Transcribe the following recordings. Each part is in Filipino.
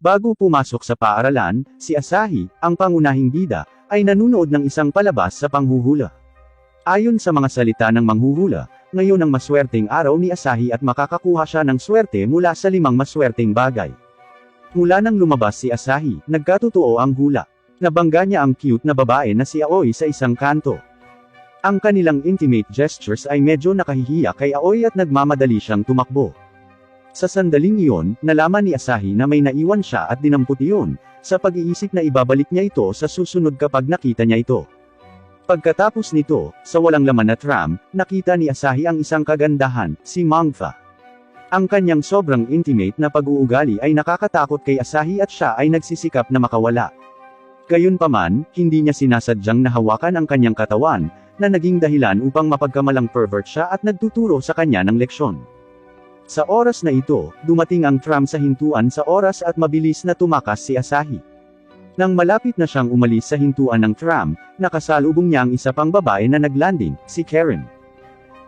Bago pumasok sa paaralan, si Asahi, ang pangunahing bida, ay nanunood ng isang palabas sa panghuhula. Ayon sa mga salita ng manghuhula, ngayon ang maswerteng araw ni Asahi at makakakuha siya ng swerte mula sa 5 maswerteng bagay. Mula nang lumabas si Asahi, nagkatotoo ang hula. Nabangga niya ang cute na babae na si Aoi sa isang kanto. Ang kanilang intimate gestures ay medyo nakahihiya kay Aoi at nagmamadali siyang tumakbo. Sa sandaling iyon, nalaman ni Asahi na may naiwan siya at dinampot iyon, sa pag-iisip na ibabalik niya ito sa susunod kapag nakita niya ito. Pagkatapos nito, sa walang laman na tram, nakita ni Asahi ang isang kagandahan, si Mangfa. Ang kanyang sobrang intimate na pag-uugali ay nakakatakot kay Asahi at siya ay nagsisikap na makawala. Gayunpaman, hindi niya sinasadyang nahawakan ang kanyang katawan, na naging dahilan upang mapagkamalang pervert siya at nagtuturo sa kanya ng leksyon. Sa oras na ito, dumating ang tram sa hintuan sa oras at mabilis na tumakas si Asahi. Nang malapit na siyang umalis sa hintuan ng tram, nakasalubong niya ang isa pang babae na naglanding, si Karen.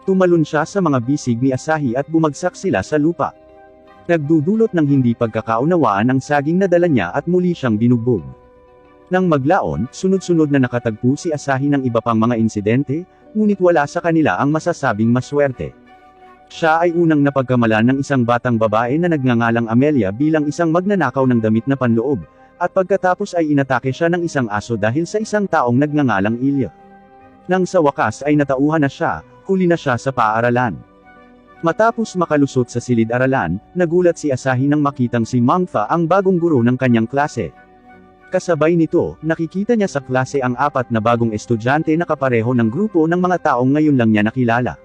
Tumalon siya sa mga bisig ni Asahi at bumagsak sila sa lupa. Nagdudulot ng hindi pagkakaunawaan ang saging na dala niya at muli siyang binugbog. Nang maglaon, sunod-sunod na nakatagpo si Asahi ng iba pang mga insidente, ngunit wala sa kanila ang masasabing maswerte. Siya ay unang napagkamalan ng isang batang babae na nagngangalang Amelia bilang isang magnanakaw ng damit na panloob, at pagkatapos ay inatake siya ng isang aso dahil sa isang taong nagngangalang Ilya. Nang sa wakas ay natauhan na siya, huli na siya sa paaralan. Matapos makalusot sa silid-aralan, nagulat si Asahi nang makitang si Mangfa ang bagong guro ng kanyang klase. Kasabay nito, nakikita niya sa klase ang 4 na bagong estudyante na kapareho ng grupo ng mga taong ngayon lang niya nakilala.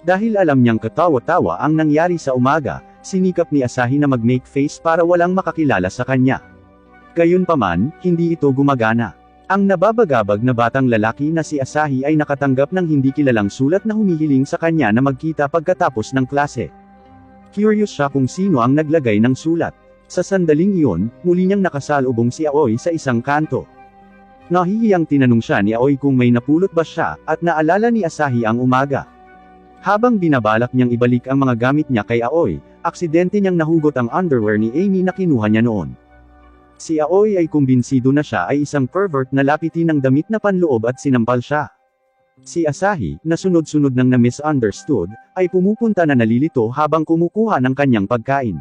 Dahil alam niyang katawa-tawa ang nangyari sa umaga, sinikap ni Asahi na mag-make face para walang makakilala sa kanya. Gayunpaman, hindi ito gumagana. Ang nababagabag na batang lalaki na si Asahi ay nakatanggap ng hindi kilalang sulat na humihiling sa kanya na magkita pagkatapos ng klase. Curious siya kung sino ang naglagay ng sulat. Sa sandaling iyon, muli niyang nakasalubong si Aoi sa isang kanto. Nahihiyang tinanong siya ni Aoi kung may napulot ba siya, at naalala ni Asahi ang umaga. Habang binabalak niyang ibalik ang mga gamit niya kay Aoi, aksidente niyang nahugot ang underwear ni Amy na kinuha niya noon. Si Aoi ay kumbinsido na siya ay isang pervert na lapitin ng damit na panloob at sinampal siya. Si Asahi, na sunod-sunod nang na-misunderstood, ay pumupunta na nalilito habang kumukuha ng kanyang pagkain.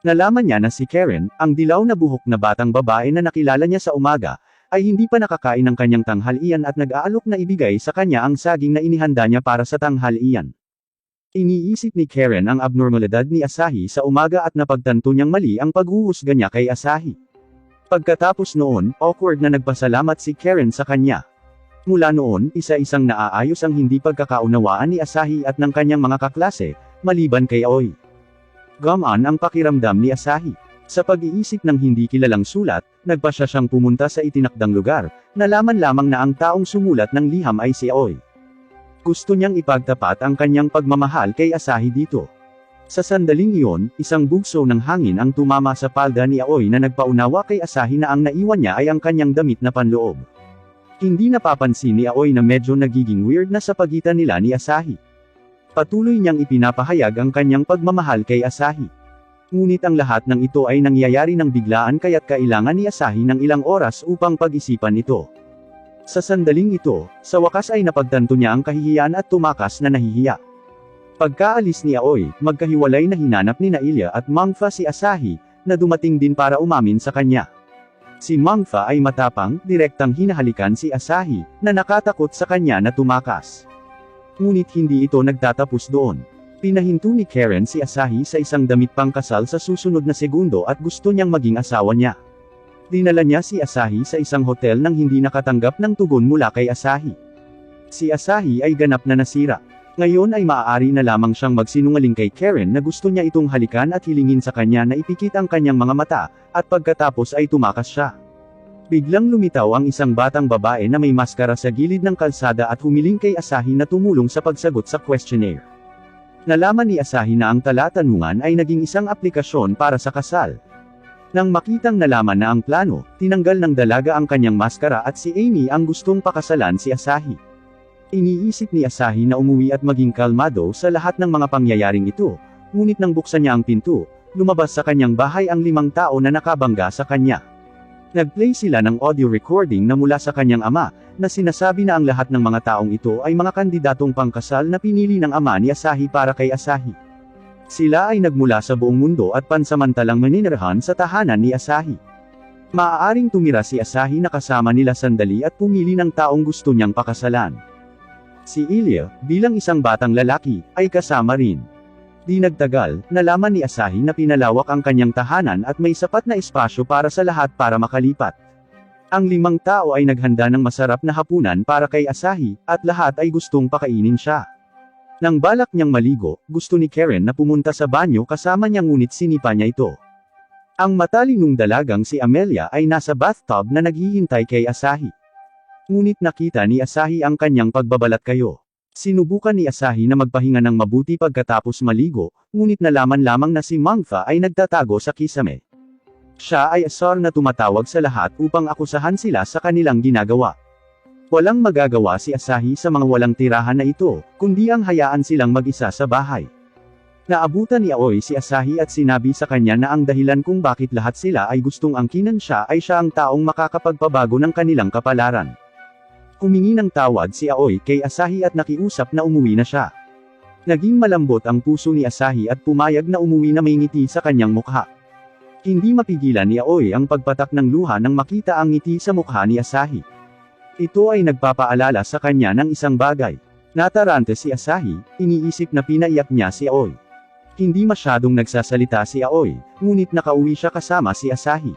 Nalaman niya na si Karen, ang dilaw na buhok na batang babae na nakilala niya sa umaga, ay hindi pa nakakain ng kanyang tanghalian at nag-aalok na ibigay sa kanya ang saging na inihanda niya para sa tanghalian. Iniisip ni Karen ang abnormalidad ni Asahi sa umaga at napagtanto niyang mali ang paghuhusga niya kay Asahi. Pagkatapos noon, awkward na nagpasalamat si Karen sa kanya. Mula noon, isa-isang naaayos ang hindi pagkakaunawaan ni Asahi at ng kanyang mga kaklase, maliban kay Aoi. Gumaan ang pakiramdam ni Asahi. Sa pag-iisip ng hindi kilalang sulat, nagpasya siyang pumunta sa itinakdang lugar, nalaman lamang na ang taong sumulat ng liham ay si Aoi. Gusto niyang ipagtapat ang kanyang pagmamahal kay Asahi dito. Sa sandaling iyon, isang bugso ng hangin ang tumama sa palda ni Aoi na nagpaunawa kay Asahi na ang naiwan niya ay ang kanyang damit na panloob. Hindi napapansin ni Aoi na medyo nagiging weird na sa pagitan nila ni Asahi. Patuloy niyang ipinapahayag ang kanyang pagmamahal kay Asahi. Ngunit ang lahat ng ito ay nangyayari ng biglaan kaya't kailangan ni Asahi ng ilang oras upang pag-isipan ito. Sa sandaling ito, sa wakas ay napagtanto niya ang kahihiyan at tumakas na nahihiya. Pagkaalis ni Aoi, magkahiwalay na hinanap ni Ilya at Mangfa si Asahi, na dumating din para umamin sa kanya. Si Mangfa ay matapang, direktang hinahalikan si Asahi, na nakatakot sa kanya na tumakas. Ngunit hindi ito nagtatapos doon. Pinahinto ni Karen si Asahi sa isang damit pangkasal sa susunod na segundo at gusto niyang maging asawa niya. Dinala niya si Asahi sa isang hotel nang hindi nakatanggap ng tugon mula kay Asahi. Si Asahi ay ganap na nasira. Ngayon ay maaari na lamang siyang magsinungaling kay Karen na gusto niya itong halikan at hilingin sa kanya na ipikit ang kanyang mga mata, at pagkatapos ay tumakas siya. Biglang lumitaw ang isang batang babae na may maskara sa gilid ng kalsada at humiling kay Asahi na tumulong sa pagsagot sa questionnaire. Nalaman ni Asahi na ang talatanungan ay naging isang aplikasyon para sa kasal. Nang makitang nalaman na ang plano, tinanggal ng dalaga ang kanyang maskara at si Amy ang gustong pakasalan si Asahi. Iniisip ni Asahi na umuwi at maging kalmado sa lahat ng mga pangyayaring ito, ngunit nang buksan niya ang pinto, lumabas sa kanyang bahay ang 5 tao na nakabangga sa kanya. Nag-play sila ng audio recording na mula sa kanyang ama, na sinasabi na ang lahat ng mga taong ito ay mga kandidatong pangkasal na pinili ng ama ni Asahi para kay Asahi. Sila ay nagmula sa buong mundo at pansamantalang maninirahan sa tahanan ni Asahi. Maaaring tumira si Asahi na kasama nila sandali at pumili ng taong gusto niyang pakasalan. Si Ilya, bilang isang batang lalaki, ay kasama rin. Di nagtagal, nalaman ni Asahi na pinalawak ang kanyang tahanan at may sapat na espasyo para sa lahat para makalipat. Ang 5 tao ay naghanda ng masarap na hapunan para kay Asahi, at lahat ay gustong pakainin siya. Nang balak niyang maligo, gusto ni Karen na pumunta sa banyo kasama niya ngunit sinipa niya ito. Ang matalinong dalagang si Amelia ay nasa bathtub na naghihintay kay Asahi. Ngunit nakita ni Asahi ang kanyang pagbabalat kayo. Sinubukan ni Asahi na magpahinga ng mabuti pagkatapos maligo, ngunit nalaman lamang na si Mangfa ay nagtatago sa kisame. Siya ay asar na tumatawag sa lahat upang akusahan sila sa kanilang ginagawa. Walang magagawa si Asahi sa mga walang tirahan na ito, kundi ang hayaan silang mag-isa sa bahay. Naabutan ni Aoi si Asahi at sinabi sa kanya na ang dahilan kung bakit lahat sila ay gustong angkinan siya ay siya ang taong makakapagpabago ng kanilang kapalaran. Humingi ng tawad si Aoi kay Asahi at nakiusap na umuwi na siya. Naging malambot ang puso ni Asahi at pumayag na umuwi na may ngiti sa kanyang mukha. Hindi mapigilan ni Aoi ang pagpatak ng luha nang makita ang ngiti sa mukha ni Asahi. Ito ay nagpapaalala sa kanya ng isang bagay. Natarante si Asahi, iniisip na pinaiyak niya si Aoi. Hindi masyadong nagsasalita si Aoi, ngunit nakauwi siya kasama si Asahi.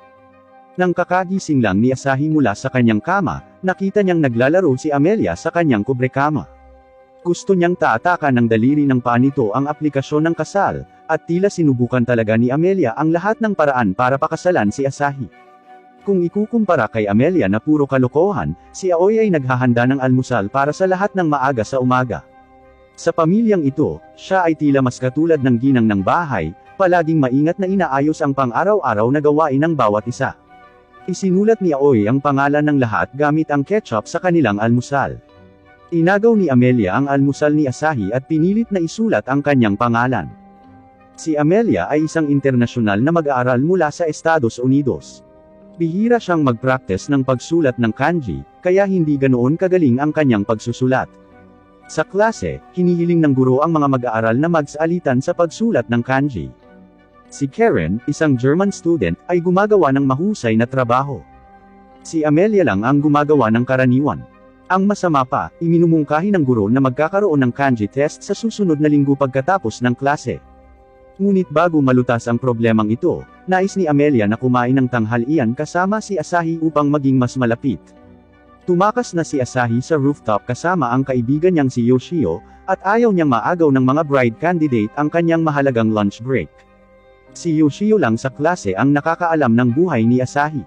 Nang kakagising lang ni Asahi mula sa kanyang kama, nakita niyang naglalaro si Amelia sa kanyang kubrekama. Gusto niyang taatakan ng daliri ng paa nito ang aplikasyon ng kasal, at tila sinubukan talaga ni Amelia ang lahat ng paraan para pakasalan si Asahi. Kung ikukumpara kay Amelia na puro kalokohan, si Aoi ay naghahanda ng almusal para sa lahat ng maaga sa umaga. Sa pamilyang ito, siya ay tila mas katulad ng ginang ng bahay, palaging maingat na inaayos ang pang-araw-araw na gawain ng bawat isa. Isinulat ni Aoi ang pangalan ng lahat gamit ang ketchup sa kanilang almusal. Inagaw ni Amelia ang almusal ni Asahi at pinilit na isulat ang kanyang pangalan. Si Amelia ay isang internasyonal na mag-aaral mula sa Estados Unidos. Bihira siyang mag-practice ng pagsulat ng kanji, kaya hindi ganoon kagaling ang kanyang pagsusulat. Sa klase, hinihiling ng guro ang mga mag-aaral na magsalitan sa pagsulat ng kanji. Si Karen, isang German student, ay gumagawa ng mahusay na trabaho. Si Amelia lang ang gumagawa ng karaniwan. Ang masama pa, iminumungkahi ng guro na magkakaroon ng kanji test sa susunod na linggo pagkatapos ng klase. Ngunit bago malutas ang problemang ito, nais ni Amelia na kumain ng tanghalian kasama si Asahi upang maging mas malapit. Tumakas na si Asahi sa rooftop kasama ang kaibigan niyang si Yoshio, at ayaw niyang maagaw ng mga bride candidate ang kanyang mahalagang lunch break. Si Yoshio lang sa klase ang nakakaalam ng buhay ni Asahi.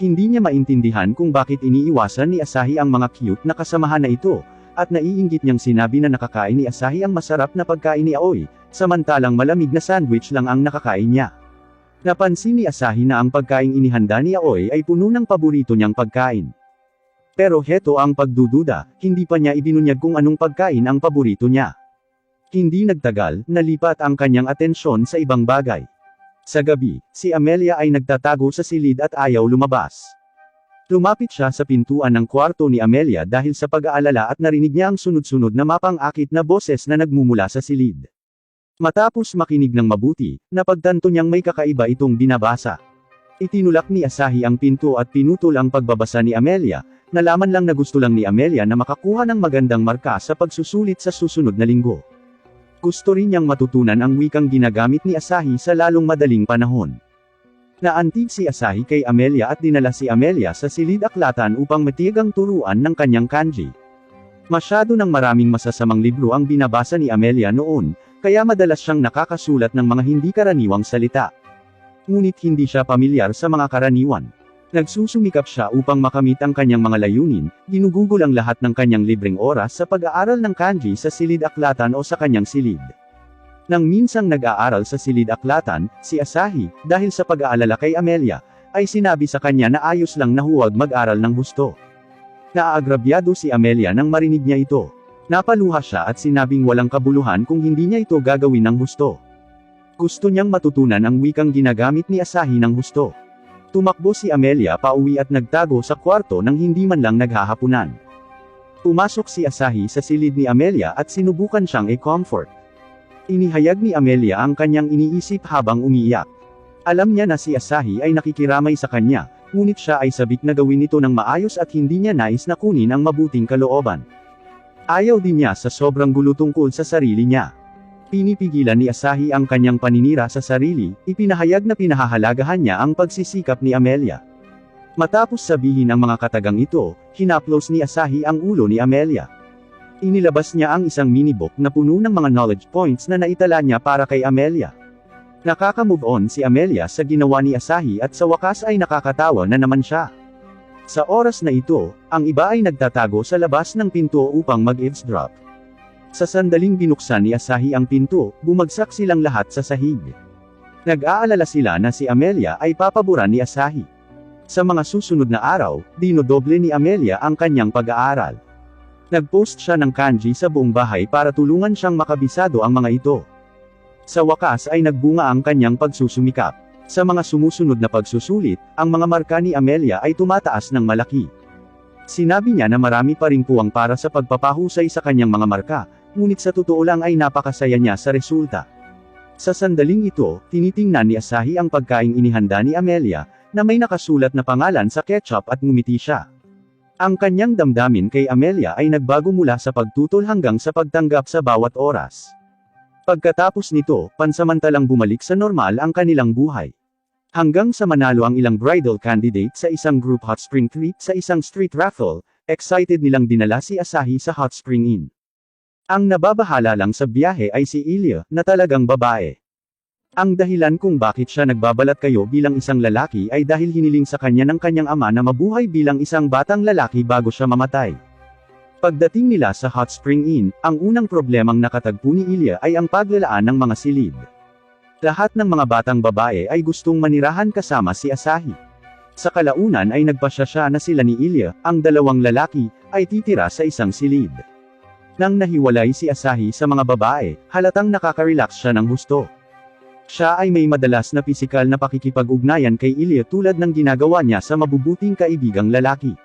Hindi niya maintindihan kung bakit iniiwasan ni Asahi ang mga cute na kasamahan na ito, at naiinggit niyang sinabi na nakakain ni Asahi ang masarap na pagkain ni Aoi, samantalang malamig na sandwich lang ang nakakain niya. Napansin ni Asahi na ang pagkaing inihanda ni Aoi ay puno ng paborito niyang pagkain. Pero heto ang pagdududa, hindi pa niya ibinunyag kung anong pagkain ang paborito niya. Hindi nagtagal, nalipat ang kanyang atensyon sa ibang bagay. Sa gabi, si Amelia ay nagtatago sa silid at ayaw lumabas. Lumapit siya sa pintuan ng kwarto ni Amelia dahil sa pag-aalala at narinig niya ang sunod-sunod na mapang-akit na boses na nagmumula sa silid. Matapos makinig ng mabuti, napagtanto niyang may kakaiba itong binabasa. Itinulak ni Asahi ang pinto at pinutol ang pagbabasa ni Amelia, nalaman lang na gusto lang ni Amelia na makakuha ng magandang marka sa pagsusulit sa susunod na linggo. Gusto rin niyang matutunan ang wikang ginagamit ni Asahi sa lalong madaling panahon. Naantig si Asahi kay Amelia at dinala si Amelia sa silid-aklatan upang matigang turuan ng kanyang kanji. Masyado ng maraming masasamang libro ang binabasa ni Amelia noon, kaya madalas siyang nakakasulat ng mga hindi karaniwang salita. Ngunit hindi siya pamilyar sa mga karaniwan. Nagsusumikap siya upang makamit ang kanyang mga layunin, ginugugol ang lahat ng kanyang libreng oras sa pag-aaral ng kanji sa silid-aklatan o sa kanyang silid. Nang minsang nag-aaral sa silid-aklatan, si Asahi, dahil sa pag-aalala kay Amelia, ay sinabi sa kanya na ayos lang na huwag mag-aral ng husto. Naaagrabyado si Amelia nang marinig niya ito. Napaluha siya at sinabing walang kabuluhan kung hindi niya ito gagawin ng husto. Gusto niyang matutunan ang wikang ginagamit ni Asahi ng husto. Tumakbo si Amelia pauwi at nagtago sa kwarto nang hindi man lang naghahapunan. Pumasok si Asahi sa silid ni Amelia at sinubukan siyang i-comfort. Inihayag ni Amelia ang kanyang iniisip habang umiiyak. Alam niya na si Asahi ay nakikiramay sa kanya, ngunit siya ay sabik na gawin ito ng maayos at hindi niya nais na kunin ang mabuting kalooban. Ayaw din niya sa sobrang gulo tungkol sa sarili niya. Pinipigilan ni Asahi ang kanyang paninira sa sarili, ipinahayag na pinahahalagahan niya ang pagsisikap ni Amelia. Matapos sabihin ang mga katagang ito, hinaplos ni Asahi ang ulo ni Amelia. Inilabas niya ang isang minibook na puno ng mga knowledge points na naitala niya para kay Amelia. Nakaka-move on si Amelia sa ginawa ni Asahi at sa wakas ay nakakatawa na naman siya. Sa oras na ito, ang iba ay nagtatago sa labas ng pinto upang mag-eavesdrop. Sa sandaling binuksan ni Asahi ang pinto, bumagsak silang lahat sa sahig. Nag-aalala sila na si Amelia ay papaboran ni Asahi. Sa mga susunod na araw, dinodoble ni Amelia ang kanyang pag-aaral. Nag-post siya ng kanji sa buong bahay para tulungan siyang makabisado ang mga ito. Sa wakas ay nagbunga ang kanyang pagsusumikap. Sa mga sumusunod na pagsusulit, ang mga marka ni Amelia ay tumataas ng malaki. Sinabi niya na marami pa ring puwang para sa pagpapahusay sa kanyang mga marka, ngunit sa totoo lang ay napakasaya niya sa resulta. Sa sandaling ito, tinitingnan ni Asahi ang pagkaing inihanda ni Amelia, na may nakasulat na pangalan sa ketchup at ngumiti siya. Ang kanyang damdamin kay Amelia ay nagbago mula sa pagtutol hanggang sa pagtanggap sa bawat oras. Pagkatapos nito, pansamantalang bumalik sa normal ang kanilang buhay. Hanggang sa manalo ang ilang bridal candidate sa isang group hot spring trip sa isang street raffle, excited nilang dinala si Asahi sa hot spring inn. Ang nababahala lang sa biyahe ay si Ilya, na talagang babae. Ang dahilan kung bakit siya nagbabalat kayo bilang isang lalaki ay dahil hiniling sa kanya ng kanyang ama na mabuhay bilang isang batang lalaki bago siya mamatay. Pagdating nila sa hot spring inn, ang unang problemang nakatagpo ni Ilya ay ang paglalaan ng mga silid. Lahat ng mga batang babae ay gustong manirahan kasama si Asahi. Sa kalaunan ay nagpasya siya na sila ni Ilya, ang dalawang lalaki, ay titira sa isang silid. Nang nahiwalay si Asahi sa mga babae, halatang nakaka-relax siya ng husto. Siya ay may madalas na pisikal na pakikipag-ugnayan kay Ilya tulad ng ginagawa niya sa mabubuting kaibigang lalaki.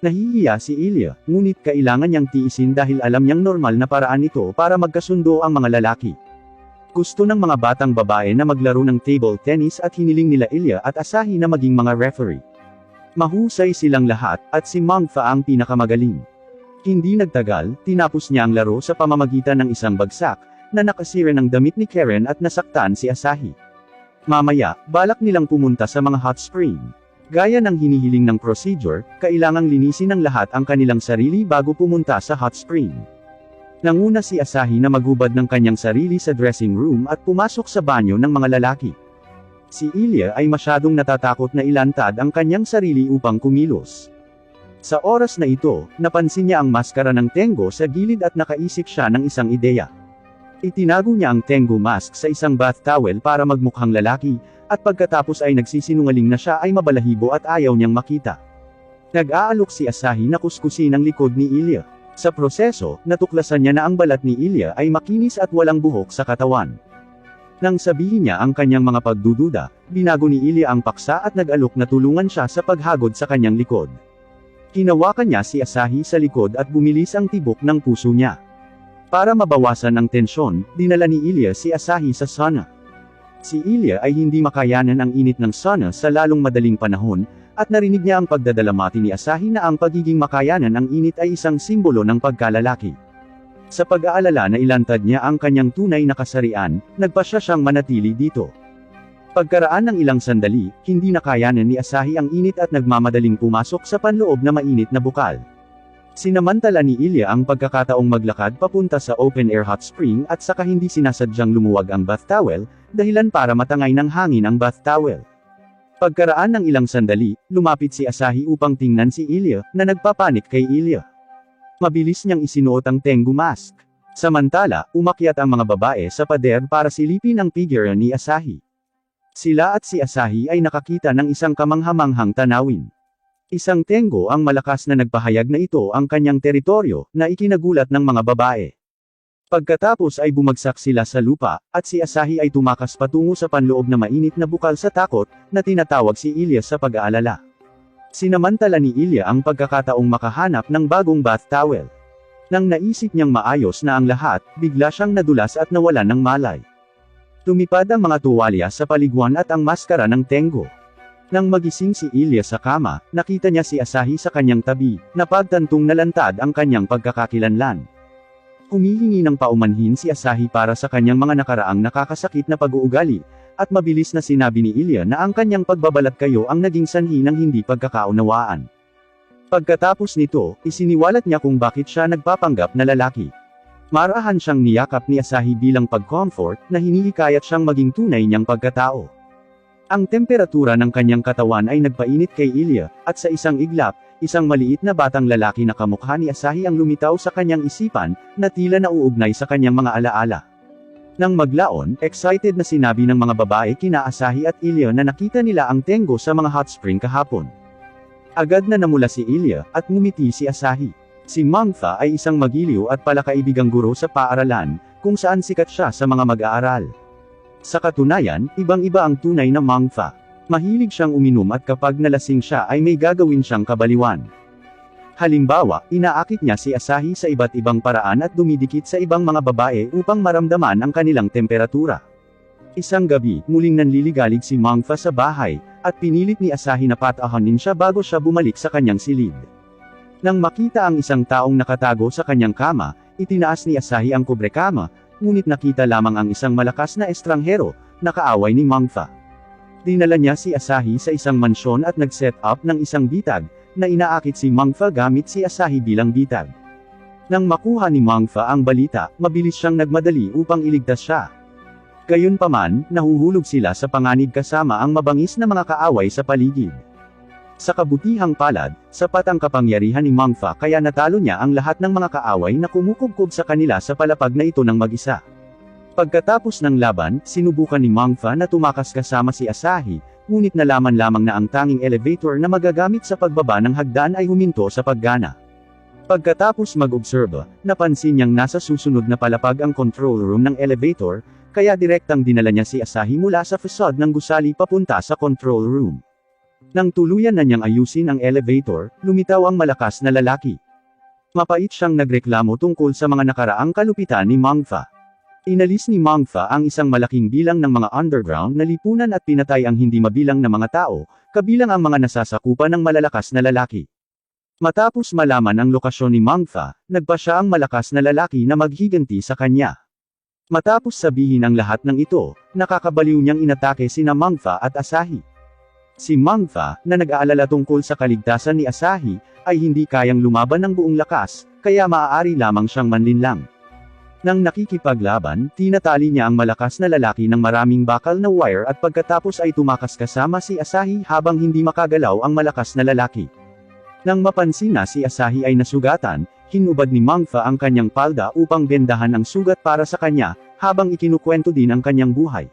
Nahihiya si Ilya, ngunit kailangan niyang tiisin dahil alam niyang normal na paraan ito para magkasundo ang mga lalaki. Gusto ng mga batang babae na maglaro ng table tennis at hiniling nila Ilya at Asahi na maging mga referee. Mahusay silang lahat, at si Mangfa ang pinakamagaling. Hindi nagtagal, tinapos niya ang laro sa pamamagitan ng isang bagsak, na nakasira ng damit ni Karen at nasaktan si Asahi. Mamaya, balak nilang pumunta sa mga hot spring. Gaya ng hinihiling ng procedure, kailangang linisin ng lahat ang kanilang sarili bago pumunta sa hot spring. Nanguna si Asahi na maghubad ng kanyang sarili sa dressing room at pumasok sa banyo ng mga lalaki. Si Ilya ay masyadong natatakot na ilantad ang kanyang sarili upang kumilos. Sa oras na ito, napansin niya ang maskara ng Tengo sa gilid at nakaisip siya ng isang ideya. Itinago niya ang Tengo mask sa isang bath towel para magmukhang lalaki, at pagkatapos ay nagsisinungaling na siya ay mabalahibo at ayaw niyang makita. Nag-aalok si Asahi na kuskusin ang likod ni Ilya. Sa proseso, natuklasan niya na ang balat ni Ilya ay makinis at walang buhok sa katawan. Nang sabihin niya ang kanyang mga pagdududa, binago ni Ilya ang paksa at nag-alok na tulungan siya sa paghagod sa kanyang likod. Hinawakan niya si Asahi sa likod at bumilis ang tibok ng puso niya. Para mabawasan ang tensyon, dinala ni Ilya si Asahi sa sauna. Si Ilya ay hindi makayanan ang init ng sauna sa lalong madaling panahon, at narinig niya ang pagdadalamati ni Asahi na ang pagiging makayanan ng init ay isang simbolo ng pagkalalaki. Sa pag-aalala na ilantad niya ang kanyang tunay na kasarian, nagpasya siyang manatili dito. Pagkaraan ng ilang sandali, hindi nakayanan ni Asahi ang init at nagmamadaling pumasok sa panloob na mainit na bukal. Sinamantala ni Ilya ang pagkakataong maglakad papunta sa open-air hot spring at saka hindi sinasadyang lumuwag ang bath towel, dahilan para matangay ng hangin ang bath towel. Pagkaraan ng ilang sandali, lumapit si Asahi upang tingnan si Ilya, na nagpapanik kay Ilya. Mabilis niyang isinuot ang Tengu mask. Samantala, umakyat ang mga babae sa pader para silipin ang figure ni Asahi. Sila at si Asahi ay nakakita ng isang kamanghamanghang tanawin. Isang Tengo ang malakas na nagpahayag na ito ang kanyang teritoryo, na ikinagulat ng mga babae. Pagkatapos ay bumagsak sila sa lupa, at si Asahi ay tumakas patungo sa panloob na mainit na bukal sa takot, na tinatawag si Ilya sa pag-aalala. Sinamantala ni Ilya ang pagkakataong makahanap ng bagong bath towel. Nang naisip niyang maayos na ang lahat, bigla siyang nadulas at nawalan ng malay. Tumipad ang mga tuwalya sa paliguan at ang maskara ng Tengo. Nang magising si Ilya sa kama, nakita niya si Asahi sa kanyang tabi, na pagtantong nalantad ang kanyang pagkakakilanlan. Humihingi ng paumanhin si Asahi para sa kanyang mga nakaraang nakakasakit na pag-uugali, at mabilis na sinabi ni Ilya na ang kanyang pagbabalat kayo ang naging sanhi ng hindi pagkakaunawaan. Pagkatapos nito, isiniwalat niya kung bakit siya nagpapanggap na lalaki. Marahan siyang niyakap ni Asahi bilang pag-comfort, na hinihikayat siyang maging tunay niyang pagkatao. Ang temperatura ng kanyang katawan ay nagpainit kay Ilya, at sa isang iglap, isang maliit na batang lalaki na kamukha ni Asahi ang lumitaw sa kanyang isipan, na tila nauugnay sa kanyang mga alaala. Nang maglaon, excited na sinabi ng mga babae kina Asahi at Ilya na nakita nila ang Tengo sa mga hot spring kahapon. Agad na namula si Ilya, at ngumiti si Asahi. Si Mangfa ay isang magiliw at palakaibigang guro sa paaralan, kung saan sikat siya sa mga mag-aaral. Sa katunayan, ibang-iba ang tunay na Mangfa. Mahilig siyang uminom at kapag nalasing siya ay may gagawin siyang kabaliwan. Halimbawa, inaakit niya si Asahi sa iba't ibang paraan at dumidikit sa ibang mga babae upang maramdaman ang kanilang temperatura. Isang gabi, muling nanliligalig si Mangfa sa bahay, at pinilit ni Asahi na patahanin siya bago siya bumalik sa kanyang silid. Nang makita ang isang taong nakatago sa kanyang kama, itinaas ni Asahi ang kubrekama, ngunit nakita lamang ang isang malakas na estranghero, na kaaway ni Mangfa. Dinala niya si Asahi sa isang mansyon at nag-set up ng isang bitag, na inaakit si Mangfa gamit si Asahi bilang bitag. Nang makuha ni Mangfa ang balita, mabilis siyang nagmadali upang iligtas siya. Gayunpaman, nahuhulog sila sa panganib kasama ang mabangis na mga kaaway sa paligid. Sa kabutihang palad, sapat ang kapangyarihan ni Mangfa kaya natalo niya ang lahat ng mga kaaway na kumukubkob sa kanila sa palapag na ito ng mag-isa. Pagkatapos ng laban, sinubukan ni Mangfa na tumakas kasama si Asahi, ngunit nalaman lamang na ang tanging elevator na magagamit sa pagbaba ng hagdan ay huminto sa paggana. Pagkatapos mag-obserba, napansin niyang nasa susunod na palapag ang control room ng elevator, kaya direktang dinala niya si Asahi mula sa facade ng gusali papunta sa control room. Nang tuluyan na niyang ayusin ang elevator, lumitaw ang malakas na lalaki. Mapait siyang nagreklamo tungkol sa mga nakaraang kalupitan ni Mangfa. Inalis ni Mangfa ang isang malaking bilang ng mga underground na lipunan at pinatay ang hindi mabilang na mga tao, kabilang ang mga nasasakupan ng malalakas na lalaki. Matapos malaman ang lokasyon ni Mangfa, nagpa siya ang malakas na lalaki na maghiganti sa kanya. Matapos sabihin ang lahat ng ito, nakakabaliw niyang inatake sina Mangfa at Asahi. Si Mangfa, na nag-aalala tungkol sa kaligtasan ni Asahi, ay hindi kayang lumaban ng buong lakas, kaya maaari lamang siyang manlinlang. Nang nakikipaglaban, tinatali niya ang malakas na lalaki ng maraming bakal na wire at pagkatapos ay tumakas kasama si Asahi habang hindi makagalaw ang malakas na lalaki. Nang mapansin na si Asahi ay nasugatan, hinubad ni Mangfa ang kanyang palda upang bendahan ang sugat para sa kanya, habang ikinukwento din ang kanyang buhay.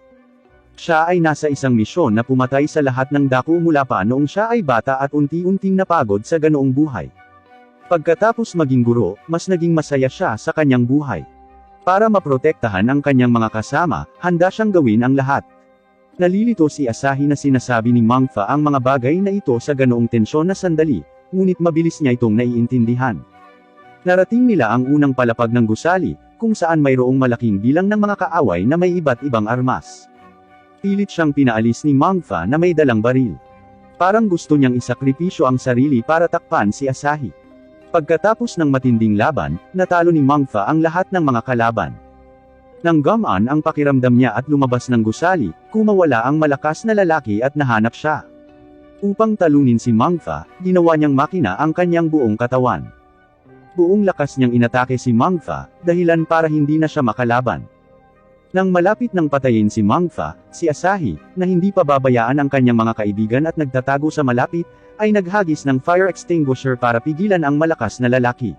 Siya ay nasa isang misyon na pumatay sa lahat ng dako mula pa noong siya ay bata at unti-unting napagod sa ganoong buhay. Pagkatapos maging guro, mas naging masaya siya sa kanyang buhay. Para maprotektahan ang kanyang mga kasama, handa siyang gawin ang lahat. Nalilito si Asahi na sinasabi ni Mangfa ang mga bagay na ito sa ganoong tensyon na sandali, ngunit mabilis niya itong naiintindihan. Narating nila ang unang palapag ng gusali, kung saan mayroong malaking bilang ng mga kaaway na may iba't ibang armas. Pilit siyang pinaalis ni Mangfa na may dalang baril. Parang gusto niyang isakripisyo ang sarili para takpan si Asahi. Pagkatapos ng matinding laban, natalo ni Mangfa ang lahat ng mga kalaban. Nang gumaan ang pakiramdam niya at lumabas ng gusali, kumawala ang malakas na lalaki at nahanap siya. Upang talunin si Mangfa, ginawa niyang makina ang kanyang buong katawan. Buong lakas niyang inatake si Mangfa, dahilan para hindi na siya makalaban. Nang malapit ng patayin si Mangfa, si Asahi, na hindi pa babayaan ang kanyang mga kaibigan at nagtatago sa malapit, ay naghagis ng fire extinguisher para pigilan ang malakas na lalaki.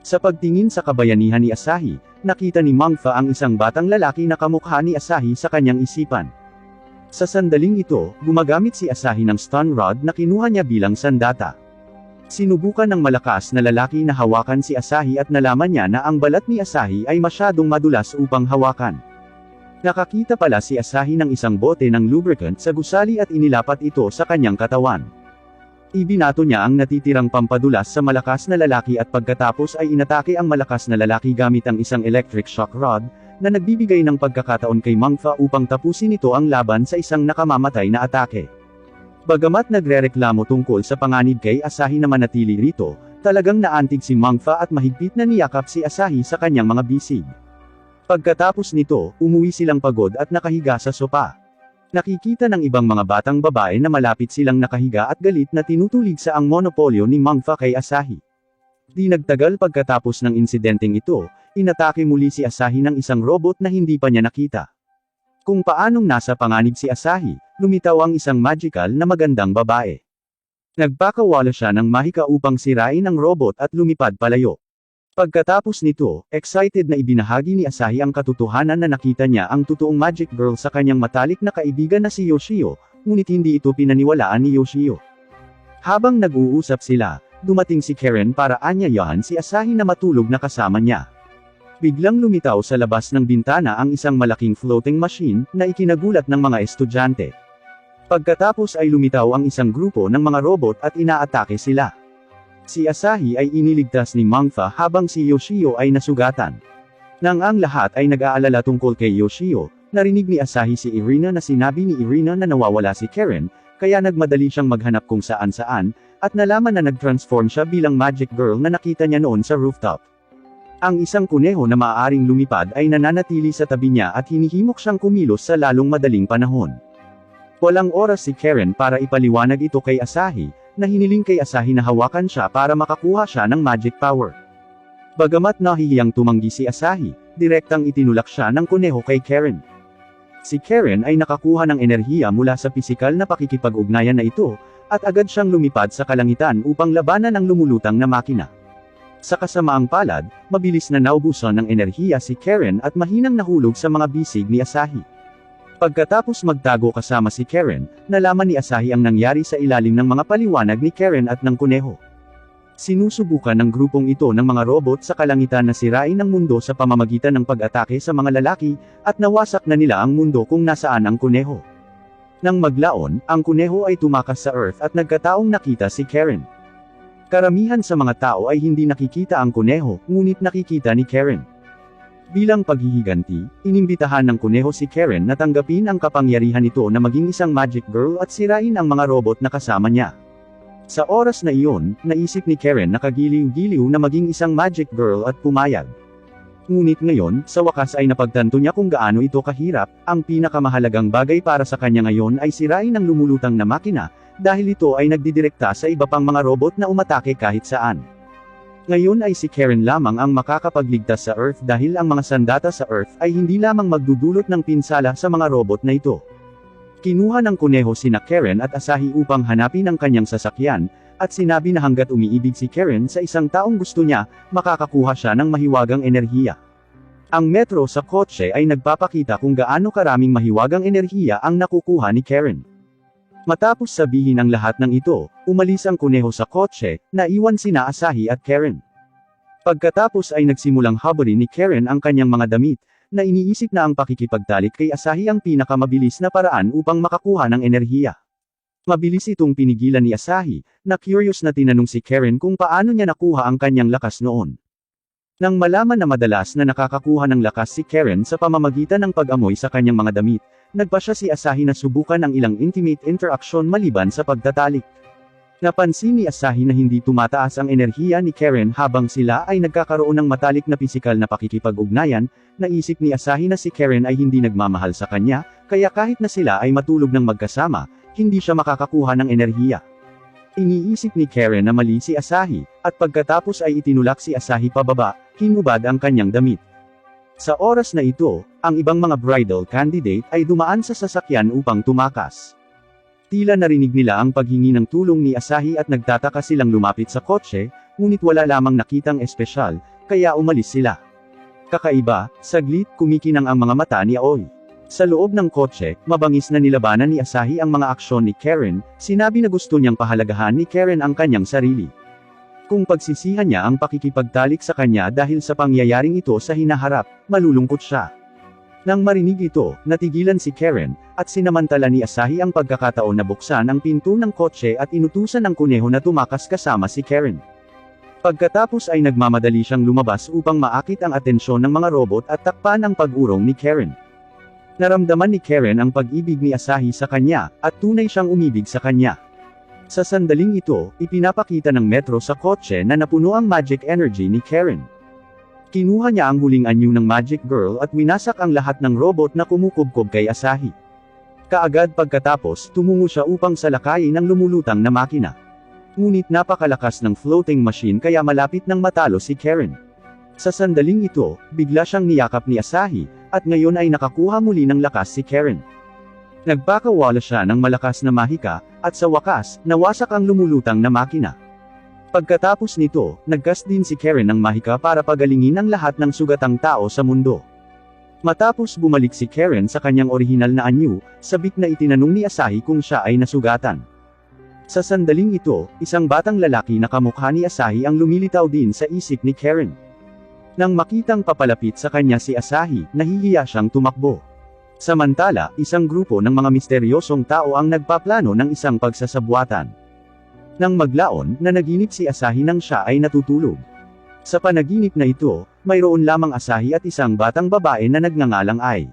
Sa pagtingin sa kabayanihan ni Asahi, nakita ni Mangfa ang isang batang lalaki na kamukha ni Asahi sa kanyang isipan. Sa sandaling ito, gumagamit si Asahi ng stun rod na kinuha niya bilang sandata. Sinubukan ng malakas na lalaki na hawakan si Asahi at nalaman niya na ang balat ni Asahi ay masyadong madulas upang hawakan. Nakakita pala si Asahi ng isang bote ng lubricant sa gusali at inilapat ito sa kanyang katawan. Ibinato niya ang natitirang pampadulas sa malakas na lalaki at pagkatapos ay inatake ang malakas na lalaki gamit ang isang electric shock rod, na nagbibigay ng pagkakataon kay Mangfa upang tapusin ito ang laban sa isang nakamamatay na atake. Bagamat nagrereklamo tungkol sa panganib kay Asahi na manatili rito, talagang naantig si Mangfa at mahigpit na niyakap si Asahi sa kanyang mga bisig. Pagkatapos nito, umuwi silang pagod at nakahiga sa sopa. Nakikita ng ibang mga batang babae na malapit silang nakahiga at galit na tinutulig sa ang monopolyo ni Mangfa kay Asahi. Di nagtagal pagkatapos ng insidenteng ito, inatake muli si Asahi ng isang robot na hindi pa niya nakita. Kung paanong nasa panganib si Asahi, lumitaw ang isang magical na magandang babae. Nagpakawala siya ng mahika upang sirain ang robot at lumipad palayo. Pagkatapos nito, excited na ibinahagi ni Asahi ang katotohanan na nakita niya ang totoong magic girl sa kanyang matalik na kaibigan na si Yoshio, ngunit hindi ito pinaniwalaan ni Yoshio. Habang nag-uusap sila, dumating si Karen para anyayahan si Asahi na matulog na kasama niya. Biglang lumitaw sa labas ng bintana ang isang malaking floating machine, na ikinagulat ng mga estudyante. Pagkatapos ay lumitaw ang isang grupo ng mga robot at inaatake sila. Si Asahi ay iniligtas ni Mangfa habang si Yoshio ay nasugatan. Nang ang lahat ay nag-aalala tungkol kay Yoshio, narinig ni Asahi si Irina na sinabi ni Irina na nawawala si Karen, kaya nagmadali siyang maghanap kung saan-saan, at nalaman na nag-transform siya bilang magic girl na nakita niya noon sa rooftop. Ang isang kuneho na maaaring lumipad ay nananatili sa tabi niya at hinihimok siyang kumilos sa lalong madaling panahon. Walang oras si Karen para ipaliwanag ito kay Asahi, na hiniling kay Asahi na hawakan siya para makakuha siya ng magic power. Bagamat nahihiyang tumanggi si Asahi, direktang itinulak siya ng kuneho kay Karen. Si Karen ay nakakuha ng enerhiya mula sa pisikal na pakikipag-ugnayan na ito, at agad siyang lumipad sa kalangitan upang labanan ang lumulutang na makina. Sa kasamaang palad, mabilis na naubusan ng enerhiya si Karen at mahinang nahulog sa mga bisig ni Asahi. Pagkatapos magtago kasama si Karen, nalaman ni Asahi ang nangyari sa ilalim ng mga paliwanag ni Karen at ng kuneho. Sinusubukan ng grupong ito ng mga robot sa kalangitan na sirain ang mundo sa pamamagitan ng pag-atake sa mga lalaki, at nawasak na nila ang mundo kung nasaan ang kuneho. Nang maglaon, ang kuneho ay tumakas sa Earth at nagkataong nakita si Karen. Karamihan sa mga tao ay hindi nakikita ang kuneho, ngunit nakikita ni Karen. Bilang paghihiganti, inimbitahan ng kuneho si Karen na tanggapin ang kapangyarihan nito na maging isang magic girl at sirain ang mga robot na kasama niya. Sa oras na iyon, naisip ni Karen na kagiliw-giliw na maging isang magic girl at pumayag. Ngunit ngayon, sa wakas ay napagtanto niya kung gaano ito kahirap. Ang pinakamahalagang bagay para sa kanya ngayon ay sirain ang lumulutang na makina, dahil ito ay nagdidirekta sa iba pang mga robot na umatake kahit saan. Ngayon ay si Karen lamang ang makakapagligtas sa Earth dahil ang mga sandata sa Earth ay hindi lamang magdudulot ng pinsala sa mga robot na ito. Kinuha ng kuneho sina Karen at Asahi upang hanapin ang kanyang sasakyan, at sinabi na hanggat umiibig si Karen sa isang taong gusto niya, makakakuha siya ng mahiwagang enerhiya. Ang metro sa kotse ay nagpapakita kung gaano karaming mahiwagang enerhiya ang nakukuha ni Karen. Matapos sabihin ang lahat ng ito, umalis ang kuneho sa kotse, naiwan sina Asahi at Karen. Pagkatapos ay nagsimulang haburin ni Karen ang kanyang mga damit, na iniisip na ang pakikipagtalik kay Asahi ang pinakamabilis na paraan upang makakuha ng enerhiya. Mabilis itong pinigilan ni Asahi, na curious na tinanong si Karen kung paano niya nakuha ang kanyang lakas noon. Nang malaman na madalas na nakakakuha ng lakas si Karen sa pamamagitan ng pag-amoy sa kanyang mga damit, nagpasya si Asahi na subukan ang ilang intimate interaction maliban sa pagtatalik. Napansin ni Asahi na hindi tumataas ang enerhiya ni Karen habang sila ay nagkakaroon ng matalik na pisikal na pakikipag-ugnayan. Naisip ni Asahi na si Karen ay hindi nagmamahal sa kanya, kaya kahit na sila ay matulog ng magkasama, hindi siya makakakuha ng enerhiya. Iniisip ni Karen na mali si Asahi, at pagkatapos ay itinulak si Asahi pababa, hinubad ang kanyang damit. Sa oras na ito, ang ibang mga bridal candidate ay dumaan sa sasakyan upang tumakas. Tila narinig nila ang paghingi ng tulong ni Asahi at nagtataka silang lumapit sa kotse, ngunit wala lamang nakitang espesyal, kaya umalis sila. Kakaiba, saglit kumikinang ang mga mata ni Aoi. Sa loob ng kotse, mabangis na nilabanan ni Asahi ang mga aksyon ni Karen, sinabi na gusto niyang pahalagahan ni Karen ang kanyang sarili. Kung pagsisihan niya ang pakikipagtalik sa kanya dahil sa pangyayaring ito sa hinaharap, malulungkot siya. Nang marinig ito, natigilan si Karen, at sinamantala ni Asahi ang pagkakataon na buksan ang pinto ng kotse at inutusan ang kuneho na tumakas kasama si Karen. Pagkatapos ay nagmamadali siyang lumabas upang maakit ang atensyon ng mga robot at takpan ang pag-urong ni Karen. Naramdaman ni Karen ang pag-ibig ni Asahi sa kanya, at tunay siyang umibig sa kanya. Sa sandaling ito, ipinapakita ng Metro sa kotse na napuno ang magic energy ni Karen. Kinuha niya ang huling anyo ng Magic Girl at winasak ang lahat ng robot na kumukubkob kay Asahi. Kaagad pagkatapos, tumungo siya upang salakayin ang lumulutang na makina. Ngunit napakalakas ng floating machine kaya malapit nang matalo si Karen. Sa sandaling ito, bigla siyang niyakap ni Asahi, at ngayon ay nakakuha muli ng lakas si Karen. Nagpakawala siya ng malakas na mahika, at sa wakas, nawasak ang lumulutang na makina. Pagkatapos nito, nagcast din si Karen ng mahika para pagalingin ang lahat ng sugatang tao sa mundo. Matapos bumalik si Karen sa kanyang orihinal na anyo, sabik na itinanong ni Asahi kung siya ay nasugatan. Sa sandaling ito, isang batang lalaki na kamukha ni Asahi ang lumilitaw din sa isip ni Karen. Nang makitang papalapit sa kanya si Asahi, nahihiya siyang tumakbo. Samantala, isang grupo ng mga misteryosong tao ang nagpaplano ng isang pagsasabwatan. Nang maglaon, nanaginip si Asahi nang siya ay natutulog. Sa panaginip na ito, mayroon lamang Asahi at isang batang babae na nagngangalang Ai.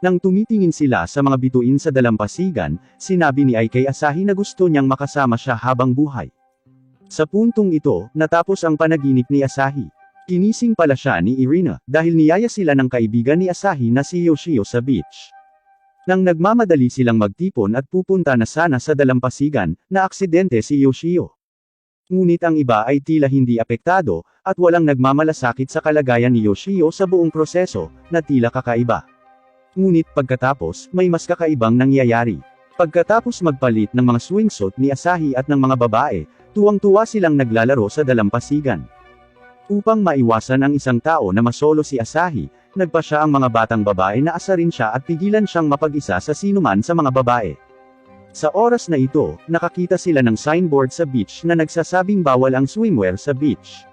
Nang tumitingin sila sa mga bituin sa dalampasigan, sinabi ni Ai kay Asahi na gusto niyang makasama siya habang buhay. Sa puntong ito, natapos ang panaginip ni Asahi. Ginising pala siya ni Irina, dahil niyaya sila ng kaibigan ni Asahi na si Yoshio sa beach. Nang nagmamadali silang magtipon at pupunta na sana sa dalampasigan, na aksidente si Yoshio. Ngunit ang iba ay tila hindi apektado, at walang nagmamalasakit sa kalagayan ni Yoshio sa buong proseso, na tila kakaiba. Ngunit pagkatapos, may mas kakaibang nangyayari. Pagkatapos magpalit ng mga swimsuit ni Asahi at ng mga babae, tuwang-tuwa silang naglalaro sa dalampasigan. Upang maiwasan ang isang tao na masolo si Asahi, nagpa siya ang mga batang babae na asarin siya at pigilan siyang mapag-isa sa sinuman sa mga babae. Sa oras na ito, nakakita sila ng signboard sa beach na nagsasabing bawal ang swimwear sa beach.